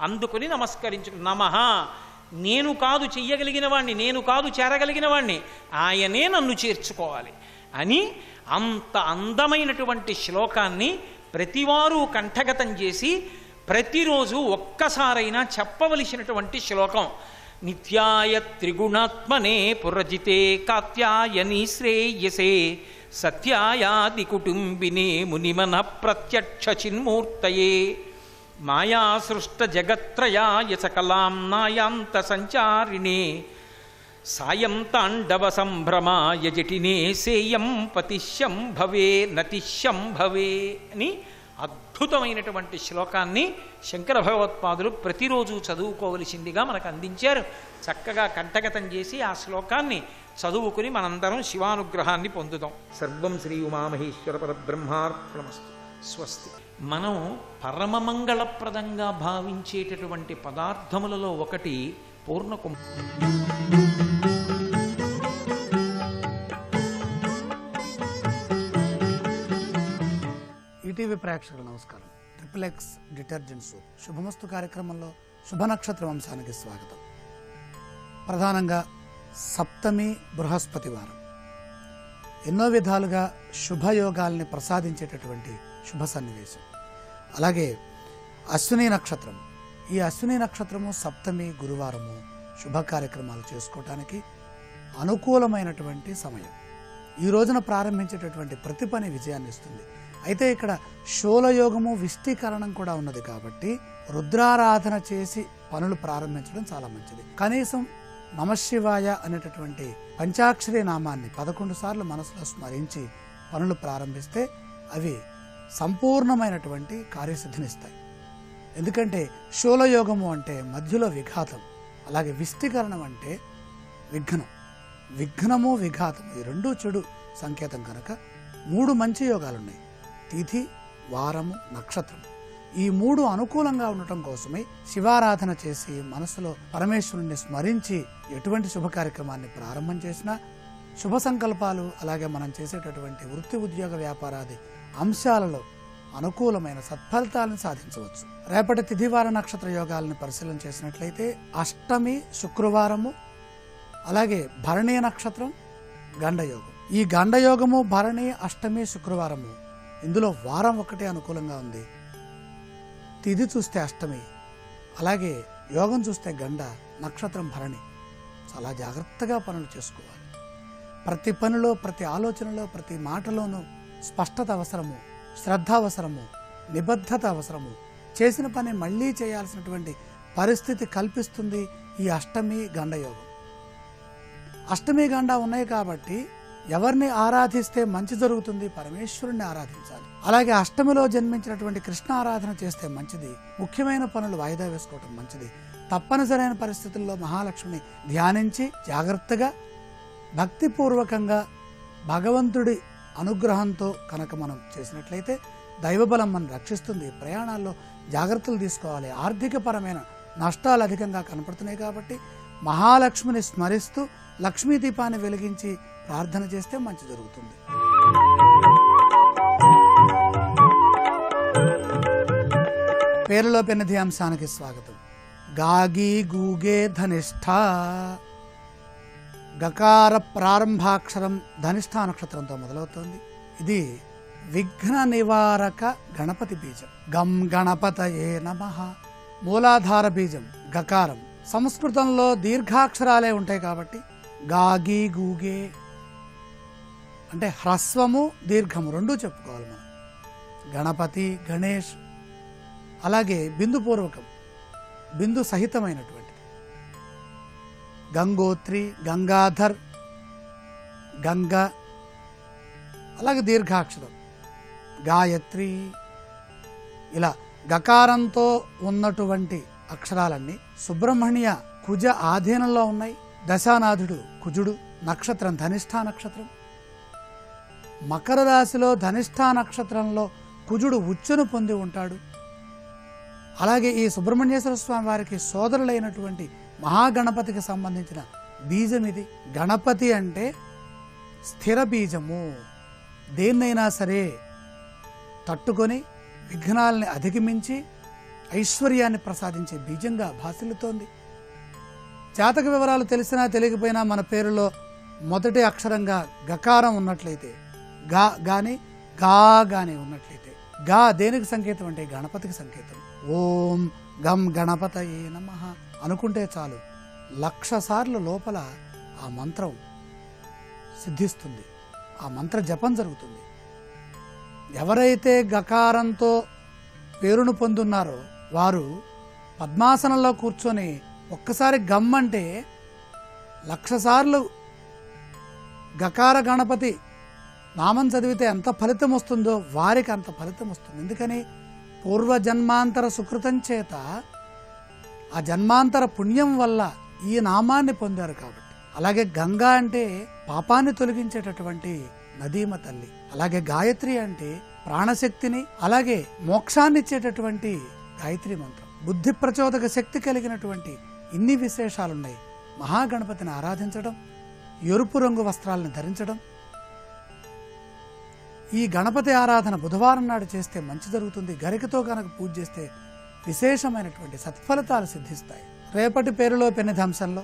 అందుకుని నమస్కరించు. నమః, నేను కాదు చెయ్యగలిగిన వాణ్ణి, నేను కాదు చేరగలిగిన వాణ్ణి, ఆయనే నన్ను చేర్చుకోవాలి అని అంత అందమైనటువంటి శ్లోకాన్ని ప్రతివారు కంఠగతం చేసి ప్రతిరోజు ఒక్కసారైనా చెప్పవలసినటువంటి శ్లోకం. నిత్యాయ త్రిగుణాత్మనే పురజితే కాత్యాయని శ్రేయసే సత్యాయాది కుటుంబినే మునిమన ప్రత్యక్ష చిన్మూర్తయే మాయా సృష్ట జగత్రయాయ సకలాం నాయాంత సంచారిణే సాయం తాండవ సంభ్రమాయ జటినే సేయం పతిశం భవే నతిశం భవే అని అద్భుతమైనటువంటి శ్లోకాన్ని శంకర భగవత్పాదులు ప్రతిరోజు చదువుకోవలసిందిగా మనకు అందించారు. చక్కగా కంఠగతం చేసి ఆ శ్లోకాన్ని చదువుకుని మనందరం శివానుగ్రహాన్ని పొందుదాం. సర్వం శ్రీ ఉమామహేశ్వర పరబ్రహ్మార్పణమస్తు. స్వస్తి. మనం పరమమంగళప్రదంగా భావించేటటువంటి పదార్థములలో ఒకటి పూర్ణకుంభం. ఈటీవీ ప్రేక్షకులు నమస్కారం. XXX డిటర్జెంట్ సోప్ శుభమస్తు కార్యక్రమంలో శుభ నక్షత్ర వంశానికి స్వాగతం. ప్రధానంగా సప్తమి బృహస్పతి వారం ఎన్నో విధాలుగా శుభయోగాల్ని ప్రసాదించేటటువంటి శుభ సన్నివేశం. అలాగే అశ్విని నక్షత్రం, ఈ అశ్విని నక్షత్రము సప్తమి గురువారము శుభ కార్యక్రమాలు చేసుకోవటానికి అనుకూలమైనటువంటి సమయం. ఈ రోజున ప్రారంభించేటటువంటి ప్రతి పని విజయాన్ని ఇస్తుంది. అయితే ఇక్కడ శూలయోగము విష్టీకరణం కూడా ఉన్నది కాబట్టి రుద్రారాధన చేసి పనులు ప్రారంభించడం చాలా మంచిది. కనీసం నమశివాయ అనేటటువంటి పంచాక్షరి నామాన్ని 11 సార్లు మనసులో స్మరించి పనులు ప్రారంభిస్తే అవి సంపూర్ణమైనటువంటి కార్యసిద్ధినిస్తాయి. ఎందుకంటే శూలయోగము అంటే మధ్యలో విఘాతం, అలాగే విష్టికరణం అంటే విఘ్నం. విఘ్నము విఘాతము ఈ రెండూ చెడు సంకేతం కనుక 3 మంచి యోగాలున్నాయి: తిథి, వారము, నక్షత్రం. ఈ 3 అనుకూలంగా ఉండటం కోసమే శివారాధన చేసి మనసులో పరమేశ్వరుణ్ణి స్మరించి ఎటువంటి శుభ కార్యక్రమాన్ని ప్రారంభం చేసినా శుభ సంకల్పాలు, అలాగే మనం చేసేటటువంటి వృత్తి, ఉద్యోగ, వ్యాపారాది అంశాలలో అనుకూలమైన సత్ఫలితాలను సాధించవచ్చు. రేపటి తిథివార నక్షత్ర యోగాలను పరిశీలన చేసినట్లయితే అష్టమి శుక్రవారము, అలాగే భరణీ నక్షత్రం, గండయోగం. ఈ గండయోగము, భరణి, అష్టమి, శుక్రవారము ఇందులో వారం ఒకటే అనుకూలంగా ఉంది. తిథి చూస్తే అష్టమి, అలాగే యోగం చూస్తే గండ, నక్షత్రం భరణి. చాలా జాగ్రత్తగా పనులు చేసుకోవాలి. ప్రతి పనిలో, ప్రతి ఆలోచనలో, ప్రతి మాటలోనూ స్పష్టత అవసరము, శ్రద్ధ అవసరము, నిబద్ధత అవసరము. చేసిన పని మళ్ళీ చేయాల్సినటువంటి పరిస్థితి కల్పిస్తుంది ఈ అష్టమి గండయోగం. అష్టమి గండ ఉన్నాయి కాబట్టి ఎవరిని ఆరాధిస్తే మంచి జరుగుతుంది? పరమేశ్వరుణ్ణి ఆరాధించాలి. అలాగే అష్టమిలో జన్మించినటువంటి కృష్ణ ఆరాధన చేస్తే మంచిది. ముఖ్యమైన పనులు వాయిదా వేసుకోవటం మంచిది. తప్పనిసరైన పరిస్థితుల్లో మహాలక్ష్మిని ధ్యానించి జాగ్రత్తగా భక్తిపూర్వకంగా భగవంతుడి అనుగ్రహంతో కనుక మనం చేసినట్లయితే దైవబలం మనం రక్షిస్తుంది. ప్రయాణాల్లో జాగ్రత్తలు తీసుకోవాలి. ఆర్థికపరమైన నష్టాలు అధికంగా కనపడుతున్నాయి కాబట్టి మహాలక్ష్మిని స్మరిస్తూ లక్ష్మీ దీపాన్ని వెలిగించి ప్రార్థన చేస్తే మంచి జరుగుతుంది. పేరులో పెన్నది అంశానికి స్వాగతం. గాగి గూగే ధనిష్ఠ. గకార ప్రారంభాక్షరం ధనిష్ఠ నక్షత్రంతో మొదలవుతోంది. ఇది విఘ్న నివారక గణపతి బీజం. గం గణపతయే నమః. మూలాధార బీజం గకారం. సంస్కృతంలో దీర్ఘాక్షరాలే ఉంటాయి కాబట్టి గాగి గూగే అంటే హ్రస్వము దీర్ఘము రెండూ చెప్పుకోవాలి మనం. గణపతి, గణేష్, అలాగే బిందు పూర్వకం, బిందు సహితమైనటువంటిది. గంగోత్రి, గంగాధర్, గంగ, అలాగే దీర్ఘాక్షరం గాయత్రి. ఇలా గకారంతో ఉన్నటువంటి అక్షరాలన్నీ సుబ్రహ్మణ్య కుజ ఆధీనంలో ఉన్నాయి. దశానాథుడు కుజుడు. నక్షత్రం ధనిష్ఠా నక్షత్రం. మకర రాశిలో ధనిష్ఠా నక్షత్రంలో కుజుడు ఉచ్చును పొంది ఉంటాడు. అలాగే ఈ సుబ్రహ్మణ్యేశ్వర స్వామి వారికి సోదరులైనటువంటి మహాగణపతికి సంబంధించిన బీజం ఇది. గణపతి అంటే స్థిర బీజము. దేన్నైనా సరే తట్టుకొని విఘ్నాలని అధిగమించి ఐశ్వర్యాన్ని ప్రసాదించే బీజంగా భాసిల్లుతోంది. జాతక వివరాలు తెలిసినా తెలియకపోయినా మన పేరులో మొదటి అక్షరంగా గకారం ఉన్నట్లయితే, గా గాని గా గాని ఉన్నట్లయితే, గా దేనికి సంకేతం అంటే గణపతికి సంకేతం. ఓం గం గణపతయే నమః అనుకుంటే చాలు 1,00,000 సార్లు లోపల ఆ మంత్రం సిద్ధిస్తుంది. ఆ మంత్ర జపం జరుగుతుంది. ఎవరైతే గకారంతో పేరును పొందున్నారో వారు పద్మాసనంలో కూర్చొని ఒక్కసారి గమ్ అంటే 1,00,000 సార్లు గకార గణపతి నామం చదివితే ఎంత ఫలితం వస్తుందో వారికి అంత ఫలితం వస్తుంది. ఎందుకని? పూర్వజన్మాంతర సుకృతం చేత ఆ జన్మాంతర పుణ్యం వల్ల ఈ నామాన్ని పొందారు కాబట్టి. అలాగే గంగా అంటే పాపాన్ని తొలగించేటటువంటి నదీమ తల్లి. అలాగే గాయత్రి అంటే ప్రాణశక్తిని, అలాగే మోక్షాన్ని ఇచ్చేటటువంటి గాయత్రి మంత్రం. బుద్ధి ప్రచోదక శక్తి కలిగినటువంటి ఇన్ని విశేషాలున్నాయి. మహాగణపతిని ఆరాధించడం, ఎరుపు రంగు వస్త్రాలను ధరించడం, ఈ గణపతి ఆరాధన బుధవారం నాడు చేస్తే మంచి జరుగుతుంది. గరికతో కనుక పూజ చేస్తే విశేషమైనటువంటి సత్ఫలితాలు సిద్ధిస్తాయి. రేపటి పేరులో పెన్నిదంశంలో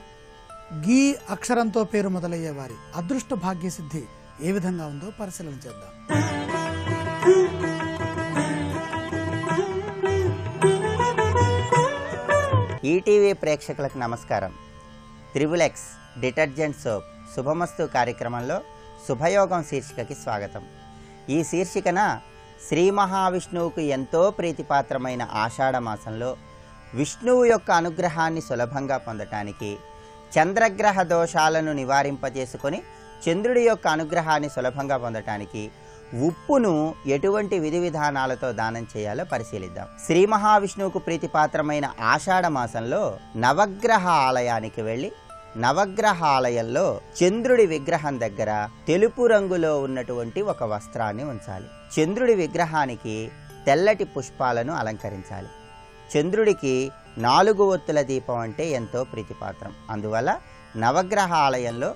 గీ అక్షరంతో పేరు మొదలయ్యే వారి అదృష్ట భాగ్య సిద్ధి ఏ విధంగా ఉందో పరిశీలన చేద్దాం. ఈటీవీ ప్రేక్షకులకు నమస్కారం. త్రిబుల్-X డిటర్జెంట్ సోప్ శుభమస్తు కార్యక్రమంలో శుభయోగం శీర్షికకి స్వాగతం. ఈ శీర్షికన శ్రీ మహావిష్ణువుకు ఎంతో ప్రీతిపాత్రమైన ఆషాఢ మాసంలో విష్ణువు యొక్క అనుగ్రహాన్ని సులభంగా పొందటానికి, చంద్రగ్రహ దోషాలను నివారింపజేసుకొని చంద్రుడి యొక్క అనుగ్రహాన్ని సులభంగా పొందటానికి ఉప్పును ఎటువంటి విధి విధానాలతో దానం చేయాలో పరిశీలిద్దాం. శ్రీ మహావిష్ణువుకు ప్రీతిపాత్రమైన ఆషాఢ మాసంలో నవగ్రహ ఆలయానికి వెళ్ళి నవగ్రహ ఆలయంలో చంద్రుడి విగ్రహం దగ్గర తెలుపు రంగులో ఉన్నటువంటి ఒక వస్త్రాన్ని ఉంచాలి. చంద్రుడి విగ్రహానికి తెల్లటి పుష్పాలను అలంకరించాలి. చంద్రుడికి 4 ఒత్తుల దీపం అంటే ఎంతో ప్రీతిపాత్రం. అందువల్ల నవగ్రహ ఆలయంలో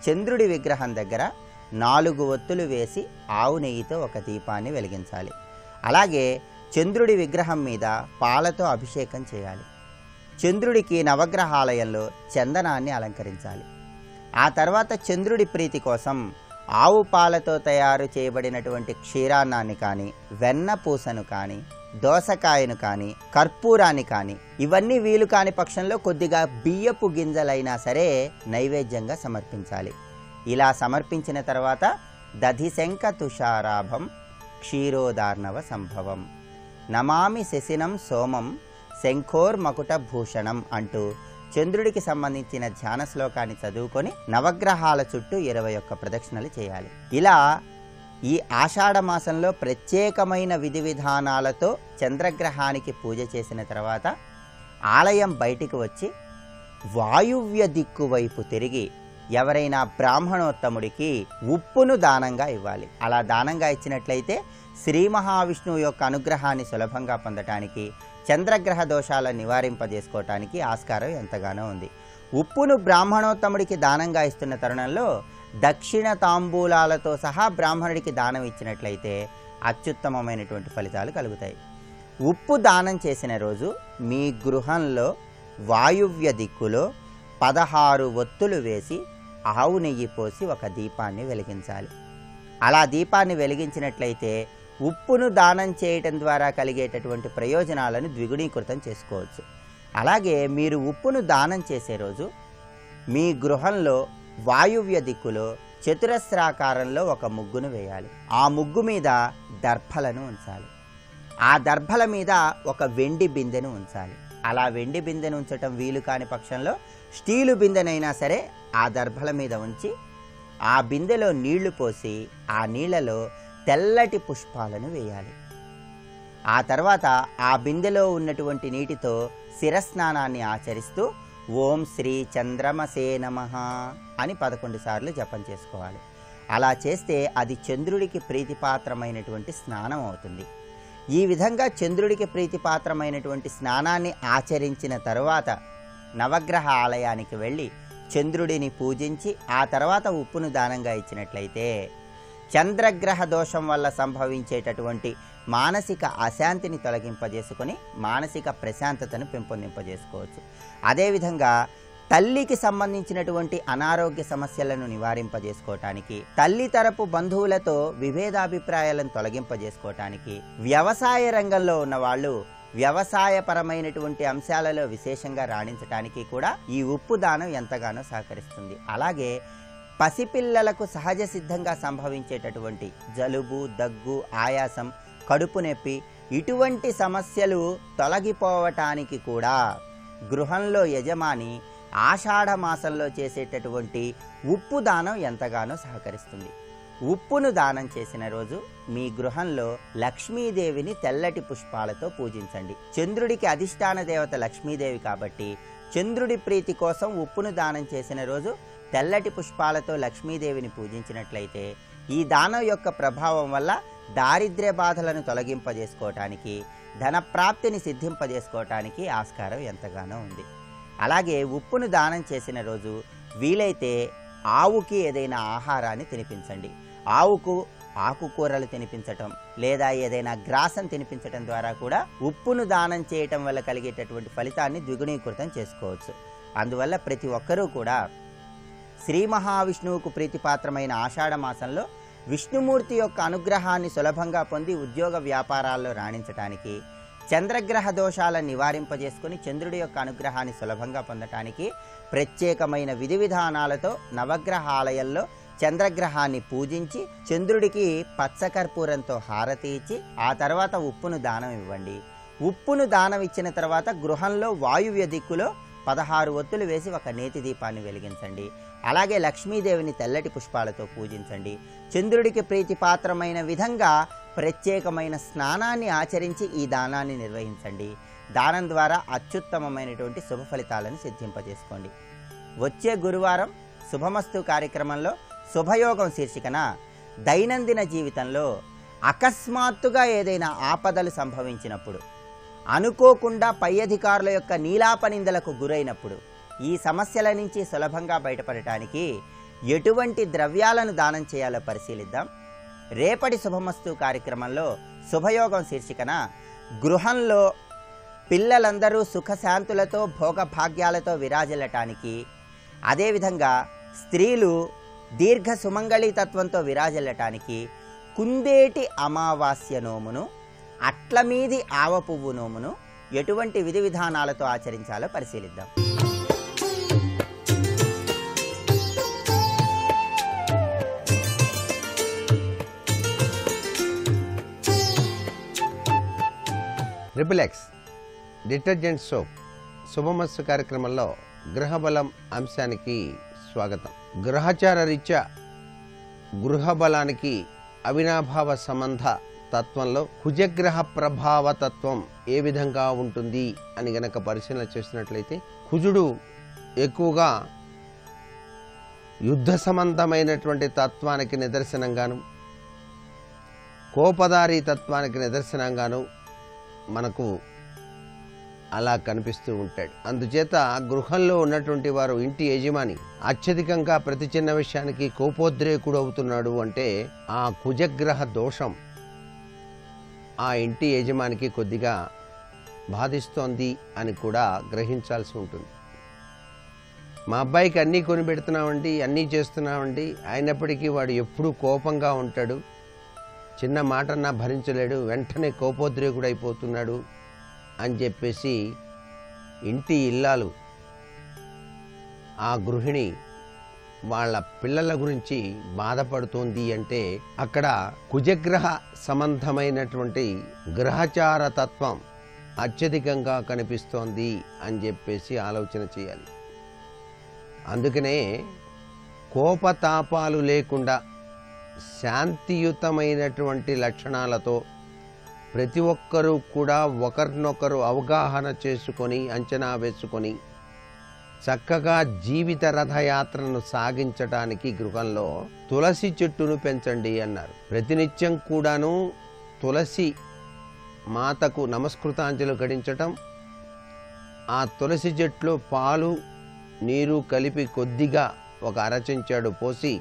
చంద్రుడి విగ్రహం దగ్గర 4 ఒత్తులు వేసి ఆవు నెయ్యితో ఒక దీపాన్ని వెలిగించాలి. అలాగే చంద్రుడి విగ్రహం మీద పాలతో అభిషేకం చేయాలి. చంద్రుడికి నవగ్రహాలయంలో చందనాన్ని అలంకరించాలి. ఆ తర్వాత చంద్రుడి ప్రీతి కోసం ఆవు పాలతో తయారు చేయబడినటువంటి క్షీరాన్నాన్ని కానీ, వెన్న పూసను కానీ, దోసకాయను కానీ, కర్పూరాన్ని కానీ, ఇవన్నీ వీలు కాని పక్షంలో కొద్దిగా బియ్యపు గింజలైనా సరే నైవేద్యంగా సమర్పించాలి. ఇలా సమర్పించిన తర్వాత దధిశంక తుషారాభం క్షీరోదార్ణవ సంభవం నమామి శశినం సోమం శంఖోర్మకుట భూషణం అంటూ చంద్రుడికి సంబంధించిన ధ్యాన శ్లోకాన్ని చదువుకొని నవగ్రహాల చుట్టూ 21 ప్రదక్షిణలు చేయాలి. ఇలా ఈ ఆషాఢ మాసంలో ప్రత్యేకమైన విధి విధానాలతో చంద్రగ్రహానికి పూజ చేసిన తర్వాత ఆలయం బయటికి వచ్చి వాయువ్య దిక్కు వైపు తిరిగి ఎవరైనా బ్రాహ్మణోత్తముడికి ఉప్పును దానంగా ఇవ్వాలి. అలా దానంగా ఇచ్చినట్లయితే శ్రీ మహావిష్ణువు యొక్క అనుగ్రహాన్ని సులభంగా పొందటానికి, చంద్రగ్రహ దోషాలను నివారింపజేసుకోవటానికి ఆస్కారం ఎంతగానో ఉంది. ఉప్పును బ్రాహ్మణోత్తముడికి దానంగా ఇస్తున్న తరుణంలో దక్షిణ తాంబూలాలతో సహా బ్రాహ్మణుడికి దానం ఇచ్చినట్లయితే అత్యుత్తమమైనటువంటి ఫలితాలు కలుగుతాయి. ఉప్పు దానం చేసిన రోజు మీ గృహంలో వాయువ్య దిక్కులో 16 ఒత్తులు వేసి ఆవు నెయ్యి పోసి ఒక దీపాన్ని వెలిగించాలి. అలా దీపాన్ని వెలిగించినట్లయితే ఉప్పును దానం చేయటం ద్వారా కలిగేటటువంటి ప్రయోజనాలను ద్విగుణీకృతం చేసుకోవచ్చు. అలాగే మీరు ఉప్పును దానం చేసే రోజు మీ గృహంలో వాయువ్య దిక్కులో చతురస్రాకారంలో ఒక ముగ్గును వేయాలి. ఆ ముగ్గు మీద దర్భలను ఉంచాలి. ఆ దర్భల మీద ఒక వెండి బిందెను ఉంచాలి. అలా వెండి బిందెను ఉంచటం వీలు కాని పక్షంలో స్టీలు బిందెనైనా సరే ఆ దర్భల మీద ఉంచి ఆ బిందెలో నీళ్లు పోసి ఆ నీళ్లలో తెల్లటి పుష్పాలను వేయాలి. ఆ తర్వాత ఆ బిందెలో ఉన్నటువంటి నీటితో శిరస్నానాన్ని ఆచరిస్తూ ఓం శ్రీ చంద్రమసే నమః అని 11 సార్లు జపం చేసుకోవాలి. అలా చేస్తే అది చంద్రుడికి ప్రీతిపాత్రమైనటువంటి స్నానం అవుతుంది. ఈ విధంగా చంద్రుడికి ప్రీతిపాత్రమైనటువంటి స్నానాన్ని ఆచరించిన తరువాత నవగ్రహ ఆలయానికి వెళ్ళి చంద్రుడిని పూజించి ఆ తర్వాత ఉప్పును దానంగా ఇచ్చినట్లయితే చంద్రగ్రహ దోషం వల్ల సంభవించేటటువంటి మానసిక అశాంతిని తొలగింపజేసుకొని మానసిక ప్రశాంతతను పెంపొందింపజేసుకోవచ్చు. అదేవిధంగా తల్లికి సంబంధించినటువంటి అనారోగ్య సమస్యలను నివారింపజేసుకోవటానికి, తల్లి తరపు బంధువులతో విభేదాభిప్రాయాలను తొలగింపజేసుకోవటానికి, వ్యవసాయ రంగంలో ఉన్న వాళ్ళు వ్యవసాయపరమైనటువంటి అంశాలలో విశేషంగా రాణించటానికి కూడా ఈ ఉప్పు దానం ఎంతగానో సహకరిస్తుంది. అలాగే పసిపిల్లలకు సహజ సిద్ధంగా సంభవించేటటువంటి జలుబు, దగ్గు, ఆయాసం, కడుపు నొప్పి ఇటువంటి సమస్యలు తొలగిపోవటానికి కూడా గృహంలో యజమాని ఆషాఢ మాసంలో చేసేటటువంటి ఉప్పు దానం ఎంతగానో సహకరిస్తుంది. ఉప్పును దానం చేసిన రోజు మీ గృహంలో లక్ష్మీదేవిని తెల్లటి పుష్పాలతో పూజించండి. చంద్రుడికి అధిష్టాన దేవత లక్ష్మీదేవి కాబట్టి చంద్రుడి ప్రీతి కోసం ఉప్పును దానం చేసిన రోజు తెల్లటి పుష్పాలతో లక్ష్మీదేవిని పూజించినట్లయితే ఈ దానం యొక్క ప్రభావం వల్ల దారిద్ర్య బాధలను తొలగింపజేసుకోవటానికి, ధనప్రాప్తిని సిద్ధింపజేసుకోవటానికి ఆస్కారం ఎంతగానో ఉంది. అలాగే ఉప్పును దానం చేసిన రోజు వీలైతే ఆవుకి ఏదైనా ఆహారాన్ని తినిపించండి. ఆవుకు ఆకుకూరలు తినిపించటం లేదా ఏదైనా గ్రాసం తినిపించటం ద్వారా కూడా ఉప్పును దానం చేయటం వల్ల కలిగేటటువంటి ఫలితాన్ని ద్విగుణీకృతం చేసుకోవచ్చు. అందువల్ల ప్రతి ఒక్కరూ కూడా శ్రీ మహావిష్ణువుకు ప్రీతిపాత్రమైన ఆషాఢ మాసంలో విష్ణుమూర్తి యొక్క అనుగ్రహాన్ని సులభంగా పొంది ఉద్యోగ వ్యాపారాల్లో రాణించటానికి, చంద్రగ్రహ దోషాలను నివారింపజేసుకుని చంద్రుడి యొక్క అనుగ్రహాన్ని సులభంగా పొందటానికి ప్రత్యేకమైన విధి విధానాలతో నవగ్రహ ఆలయంలో చంద్రగ్రహాన్ని పూజించి చంద్రుడికి పచ్చకర్పూరంతో హారతి ఇచ్చి ఆ తర్వాత ఉప్పును దానం ఇవ్వండి. ఉప్పును దానం ఇచ్చిన తర్వాత గృహంలో వాయువ్య దిక్కులో 16 ఒత్తులు వేసి ఒక నేతి దీపాన్ని వెలిగించండి. అలాగే లక్ష్మీదేవిని తెల్లటి పుష్పాలతో పూజించండి. చంద్రుడికి ప్రీతిపాత్రమైన విధంగా ప్రత్యేకమైన స్నానాన్ని ఆచరించి ఈ దానాన్ని నిర్వహించండి. దానం ద్వారా అత్యుత్తమమైనటువంటి శుభ ఫలితాలను సిద్ధింపజేసుకోండి. వచ్చే గురువారం శుభమస్తు కార్యక్రమంలో శుభయోగం శీర్షికన దైనందిన జీవితంలో అకస్మాత్తుగా ఏదైనా ఆపదలు సంభవించినప్పుడు, అనుకోకుండా పై అధికారుల యొక్క నీలాపనిందలకు గురైనప్పుడు ఈ సమస్యల నుంచి సులభంగా బయటపడటానికి ఎటువంటి ద్రవ్యాలను దానం చేయాలో పరిశీలిద్దాం. రేపటి శుభమస్తు కార్యక్రమంలో శుభయోగం శీర్షికన గృహంలో పిల్లలందరూ సుఖశాంతులతో భోగభాగ్యాలతో విరాజిల్లటానికి, అదేవిధంగా స్త్రీలు దీర్ఘ సుమంగళీ తత్వంతో విరాజిల్లటానికి కుందేటి అమావాస్య నోమును, అట్లమీది ఆవ పువ్వు నోమును ఎటువంటి విధి విధానాలతో ఆచరించాలో పరిశీలిద్దాం. ట్రిపుల్-ఎక్స్ డిటర్జెంట్ సోప్ శుభమస్తు కార్యక్రమంలో గృహబలం అంశానికి స్వాగతం. గ్రహచార రీత్యా గృహబలానికి అవినాభావ సంబంధ తత్వంలో కుజగ్రహ ప్రభావ తత్వం ఏ విధంగా ఉంటుంది అని గనక పరిశీలన చేసినట్లయితే, కుజుడు ఎక్కువగా యుద్ధ సంబంధమైనటువంటి తత్వానికి నిదర్శనంగాను, కోపదారి తత్వానికి నిదర్శనంగాను మనకు అలా కనిపిస్తూ ఉంటాడు. అందుచేత గృహంలో ఉన్నటువంటి వారు, ఇంటి యజమాని అత్యధికంగా ప్రతి చిన్న విషయానికి కోపోద్రేకుడు అవుతున్నాడు అంటే ఆ కుజగ్రహ దోషం ఆ ఇంటి యజమానికి కొద్దిగా బాధిస్తోంది అని కూడా గ్రహించాల్సి ఉంటుంది. మా అబ్బాయికి అన్నీ కొని పెడుతున్నామండి, అన్నీ చేస్తున్నామండి, అయినప్పటికీ వాడు ఎప్పుడూ కోపంగా ఉంటాడు, చిన్న మాటన్నా భరించలేడు, వెంటనే కోపోద్రేకుడైపోతున్నాడు అని చెప్పేసి ఇంటి ఇల్లాలు, ఆ గృహిణి వాళ్ళ పిల్లల గురించి బాధపడుతోంది అంటే అక్కడ కుజగ్రహ సంబంధమైనటువంటి గ్రహచార తత్వం అత్యధికంగా కనిపిస్తోంది అని చెప్పేసి ఆలోచన చేయాలి. అందుకనే కోపతాపాలు లేకుండా శాంతియుతమైనటువంటి లక్షణాలతో ప్రతి ఒక్కరూ కూడా ఒకరినొకరు అవగాహన చేసుకొని, అంచనా వేసుకొని చక్కగా జీవిత రథయాత్రను సాగించడానికి గృహంలో తులసి చెట్టును పెంచండి అన్నారు. ప్రతినిత్యం కూడాను తులసి మాతకు నమస్కృతాంజలి గడించటం, ఆ తులసి చెట్లో పాలు నీరు కలిపి కొద్దిగా ఒక అరచెంచాడు పోసి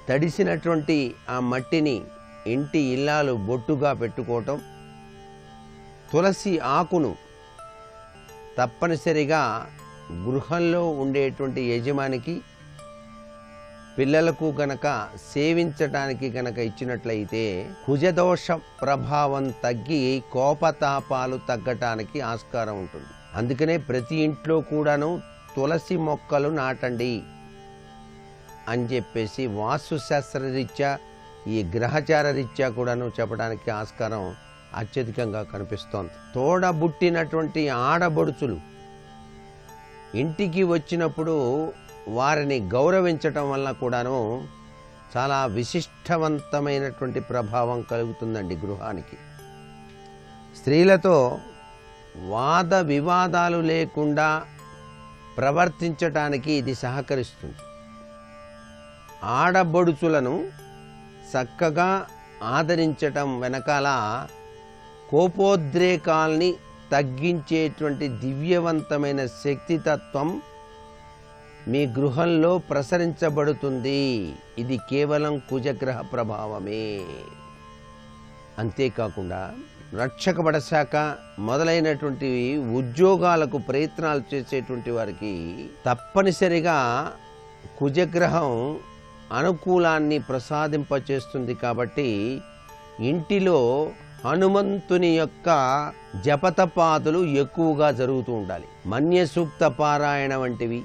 తడిసినటువంటి ఆ మట్టిని ఇంటి ఇల్లాలు బొట్టుగా పెట్టుకోవటం, తులసి ఆకును తప్పనిసరిగా గృహంలో ఉండేటువంటి యజమానికి పిల్లలకు గనక సేవించటానికి గనక ఇచ్చినట్లయితే కుజదోష ప్రభావం తగ్గి కోపతాపాలు తగ్గటానికి ఆస్కారం ఉంటుంది. అందుకనే ప్రతి ఇంట్లో కూడాను తులసి మొక్కలు నాటండి అని చెప్పేసి వాస్తుశాస్త్ర రీత్యా ఈ గ్రహచార రీత్యా కూడాను చెప్పడానికి ఆస్కారం అత్యధికంగా కనిపిస్తోంది. తోడబుట్టినటువంటి ఆడబడుచులు ఇంటికి వచ్చినప్పుడు వారిని గౌరవించటం వల్ల కూడాను చాలా విశిష్టవంతమైనటువంటి ప్రభావం కలుగుతుందండి గృహానికి. స్త్రీలతో వాద వివాదాలు లేకుండా ప్రవర్తించటానికి ఇది సహకరిస్తుంది. ఆడబడుచులను చక్కగా ఆదరించటం వెనకాల కోపోద్రేకాల్ని తగ్గించేటువంటి దివ్యవంతమైన శక్తితత్వం మీ గృహంలో ప్రసరించబడుతుంది. ఇది కేవలం కుజగ్రహ ప్రభావమే. అంతేకాకుండా రక్షక శాఖ మొదలైనటువంటి ఉద్యోగాలకు ప్రయత్నాలు చేసేటువంటి వారికి తప్పనిసరిగా కుజగ్రహం అనుకూలాన్ని ప్రసాదింపచేస్తుంది. కాబట్టి ఇంటిలో హనుమంతుని యొక్క జపతపాదులు ఎక్కువగా జరుగుతూ ఉండాలి. మన్య సూక్త పారాయణ వంటివి,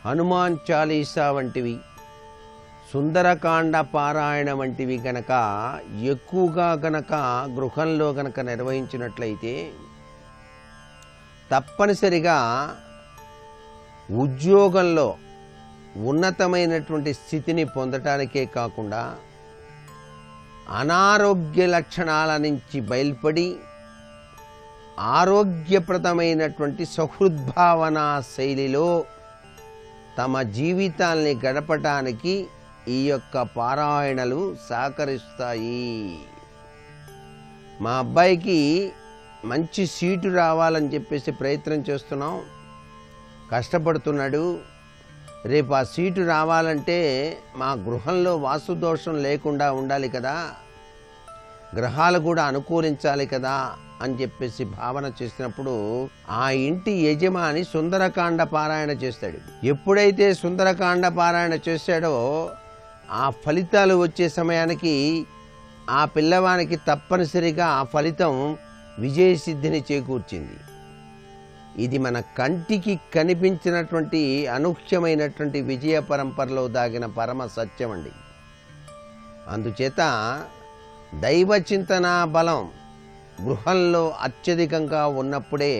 హనుమాన్ చాలీసా వంటివి, సుందరకాండ పారాయణ వంటివి గనక ఎక్కువగా గనక గృహంలో గనక నిర్వహించినట్లయితే తప్పనిసరిగా ఉద్యోగంలో ఉన్నతమైనటువంటి స్థితిని పొందటానికే కాకుండా అనారోగ్య లక్షణాల నుంచి బయల్పడి ఆరోగ్యప్రదమైనటువంటి సహృద్భావనా శైలిలో తమ జీవితాల్ని గడపటానికి ఈ యొక్క పారాయణలు సహకరిస్తాయి. మా అబ్బాయికి మంచి సీటు రావాలని చెప్పేసి ప్రయత్నం చేస్తున్నాం, కష్టపడుతున్నాడు. రేపు ఆ సీటు రావాలంటే మా గృహంలో వాస్తుదోషం లేకుండా ఉండాలి కదా, గ్రహాలు కూడా అనుకూలించాలి కదా అని చెప్పేసి భావన చేసినప్పుడు ఆ ఇంటి యజమాని సుందరకాండ పారాయణ చేస్తాడు. ఎప్పుడైతే సుందరకాండ పారాయణ చేశాడో ఆ ఫలితాలు వచ్చే సమయానికి ఆ పిల్లవానికి తప్పనిసరిగా ఆ ఫలితం విజయసిద్ధిని చేకూర్చింది. ఇది మన కంటికి కనిపించినటువంటి అనూహ్యమైనటువంటి విజయ పరంపరలో దాగిన పరమ సత్యం అండి. అందుచేత దైవ చింతన బలం గృహంలో అత్యధికంగా ఉన్నప్పుడే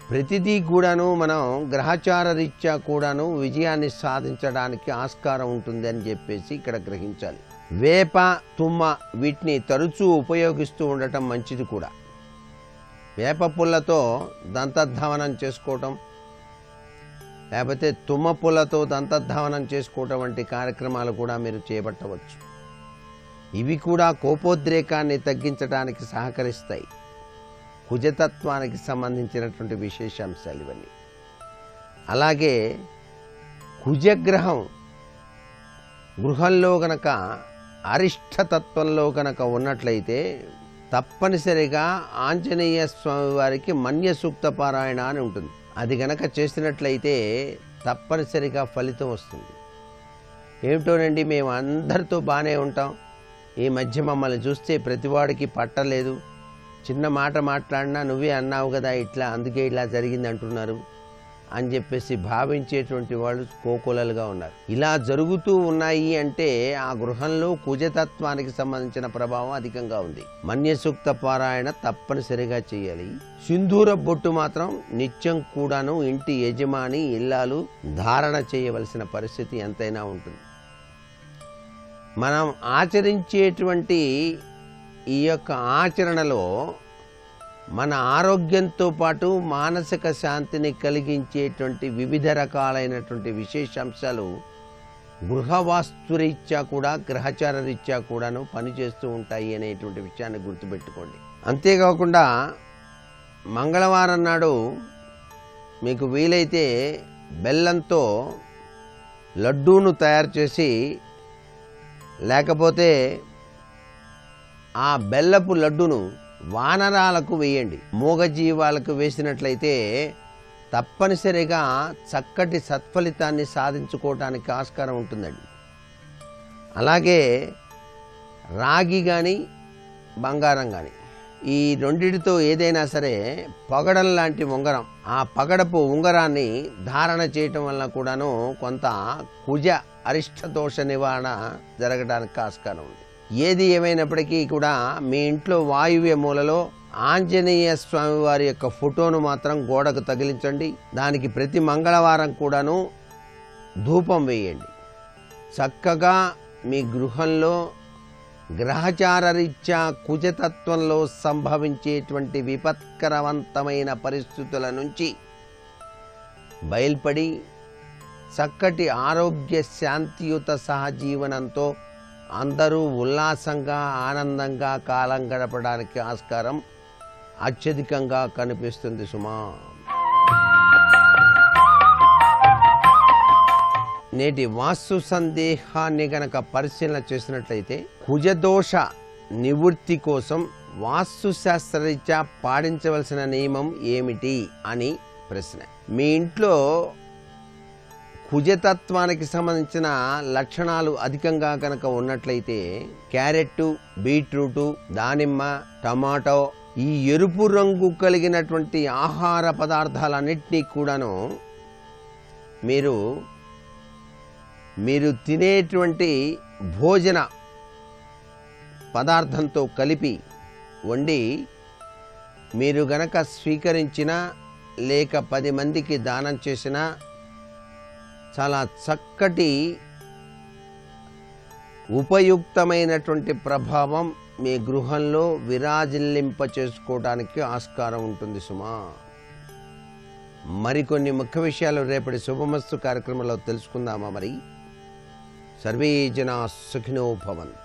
ప్రతిదీ కూడాను మనం గ్రహచార రీత్యా కూడాను విజయాన్ని సాధించడానికి ఆస్కారం ఉంటుంది అని చెప్పేసి ఇక్కడ గ్రహించాలి. వేప, తుమ్మ వీటిని తరచూ ఉపయోగిస్తూ ఉండటం మంచిది కూడా. వేప పుల్లతో దంతధావనం చేసుకోవటం, లేకపోతే తుమ్మ పుల్లతో దంతధావనం చేసుకోవటం వంటి కార్యక్రమాలు కూడా మీరు చేపట్టవచ్చు. ఇవి కూడా కోపోద్రేకాన్ని తగ్గించడానికి సహకరిస్తాయి. కుజతత్వానికి సంబంధించినటువంటి విశేషాంశాలు ఇవన్నీ. అలాగే కుజగ్రహం గృహంలో గనక అరిష్టతత్వంలో గనక ఉన్నట్లయితే తప్పనిసరిగా ఆంజనేయ స్వామి వారికి మన్య సూక్త పారాయణ అని ఉంటుంది. అది గనక చేసినట్లయితే తప్పనిసరిగా ఫలితం వస్తుంది. ఏమిటోనండి, మేము అందరితో బాగానే ఉంటాం, ఈ మధ్య మమ్మల్ని చూస్తే ప్రతివాడికి పట్టలేదు, చిన్న మాట మాట్లాడినా నువ్వే అన్నావు కదా ఇట్లా, అందుకే ఇలా జరిగింది అంటున్నారు అని చెప్పేసి భావించేటువంటి వాళ్ళు కోకొలలుగా ఉన్నారు. ఇలా జరుగుతూ ఉన్నాయి అంటే ఆ గృహంలో కుజతత్వానికి సంబంధించిన ప్రభావం అధికంగా ఉంది. మన్యసూక్త పారాయణ తప్పనిసరిగా చేయాలి. సింధూర బొట్టు మాత్రం నిత్యం కూడాను ఇంటి యజమాని ఇల్లాలు ధారణ చేయవలసిన పరిస్థితి ఎంతైనా ఉంటుంది. మనం ఆచరించేటువంటి ఈ యొక్క ఆచరణలో మన ఆరోగ్యంతో పాటు మానసిక శాంతిని కలిగించేటువంటి వివిధ రకాలైనటువంటి విశేషాంశాలు గృహవాస్తురీత్యా కూడా గ్రహచార రీత్యా కూడాను పనిచేస్తూ ఉంటాయి అనేటువంటి విషయాన్ని గుర్తుపెట్టుకోండి. అంతేకాకుండా మంగళవారం నాడు మీకు వీలైతే బెల్లంతో లడ్డూను తయారు చేసి, లేకపోతే ఆ బెల్లపు లడ్డును వానరాలకు వేయండి. మూగజీవాలకు వేసినట్లయితే తప్పనిసరిగా చక్కటి సత్ఫలితాన్ని సాధించుకోవడానికి ఆస్కారం ఉంటుందండి. అలాగే రాగి కానీ బంగారం కానీ ఈ రెండిటితో ఏదైనా సరే పగడం లాంటి ఉంగరం, ఆ పగడపు ఉంగరాన్ని ధారణ చేయటం వల్ల కూడాను కొంత కుజ అరిష్టదోష నివారణ జరగడానికి ఆస్కారం ఉంది. ఏది ఏమైనప్పటికీ కూడా మీ ఇంట్లో వాయువ్య మూలలో ఆంజనేయ స్వామి వారి యొక్క ఫోటోను మాత్రం గోడకు తగిలించండి. దానికి ప్రతి మంగళవారం కూడాను ధూపం వేయండి. చక్కగా మీ గృహంలో గ్రహచార రీత్యా కుజతత్వంలో సంభవించేటువంటి విపత్కరవంతమైన పరిస్థితుల నుంచి బయల్పడి చక్కటి ఆరోగ్య శాంతియుత సహజీవనంతో అందరూ ఉల్లాసంగా ఆనందంగా కాలం గడపడానికి ఆస్కారం అత్యధికంగా కనిపిస్తుంది సుమా. నేటి వాస్తు సందేహాన్ని గనక పరిశీలన చేసినట్లయితే కుజదోష నివృత్తి కోసం వాస్తు శాస్త్రరీత్యా పాటించవలసిన నియమం ఏమిటి అని ప్రశ్న. మీ ఇంట్లో కుజతత్వానికి సంబంధించిన లక్షణాలు అధికంగా కనుక ఉన్నట్లయితే క్యారెట్, బీట్రూటు, దానిమ్మ, టమాటో ఈ ఎరుపు రంగు కలిగినటువంటి ఆహార పదార్థాలన్నింటినీ కూడాను మీరు తినేటువంటి భోజన పదార్థంతో కలిపి వండి మీరు గనక స్వీకరించిన లేక 10 మందికి దానం చేసినా చాలా చక్కటి ఉపయుక్తమైనటువంటి ప్రభావం మీ గృహంలో విరాజిల్లింప చేసుకోవడానికి ఆస్కారం ఉంటుంది సుమా. మరికొన్ని ముఖ్య విషయాలు రేపటి శుభమస్తు కార్యక్రమంలో తెలుసుకుందామా మరి. సర్వే జనా సుఖినో భవంతు.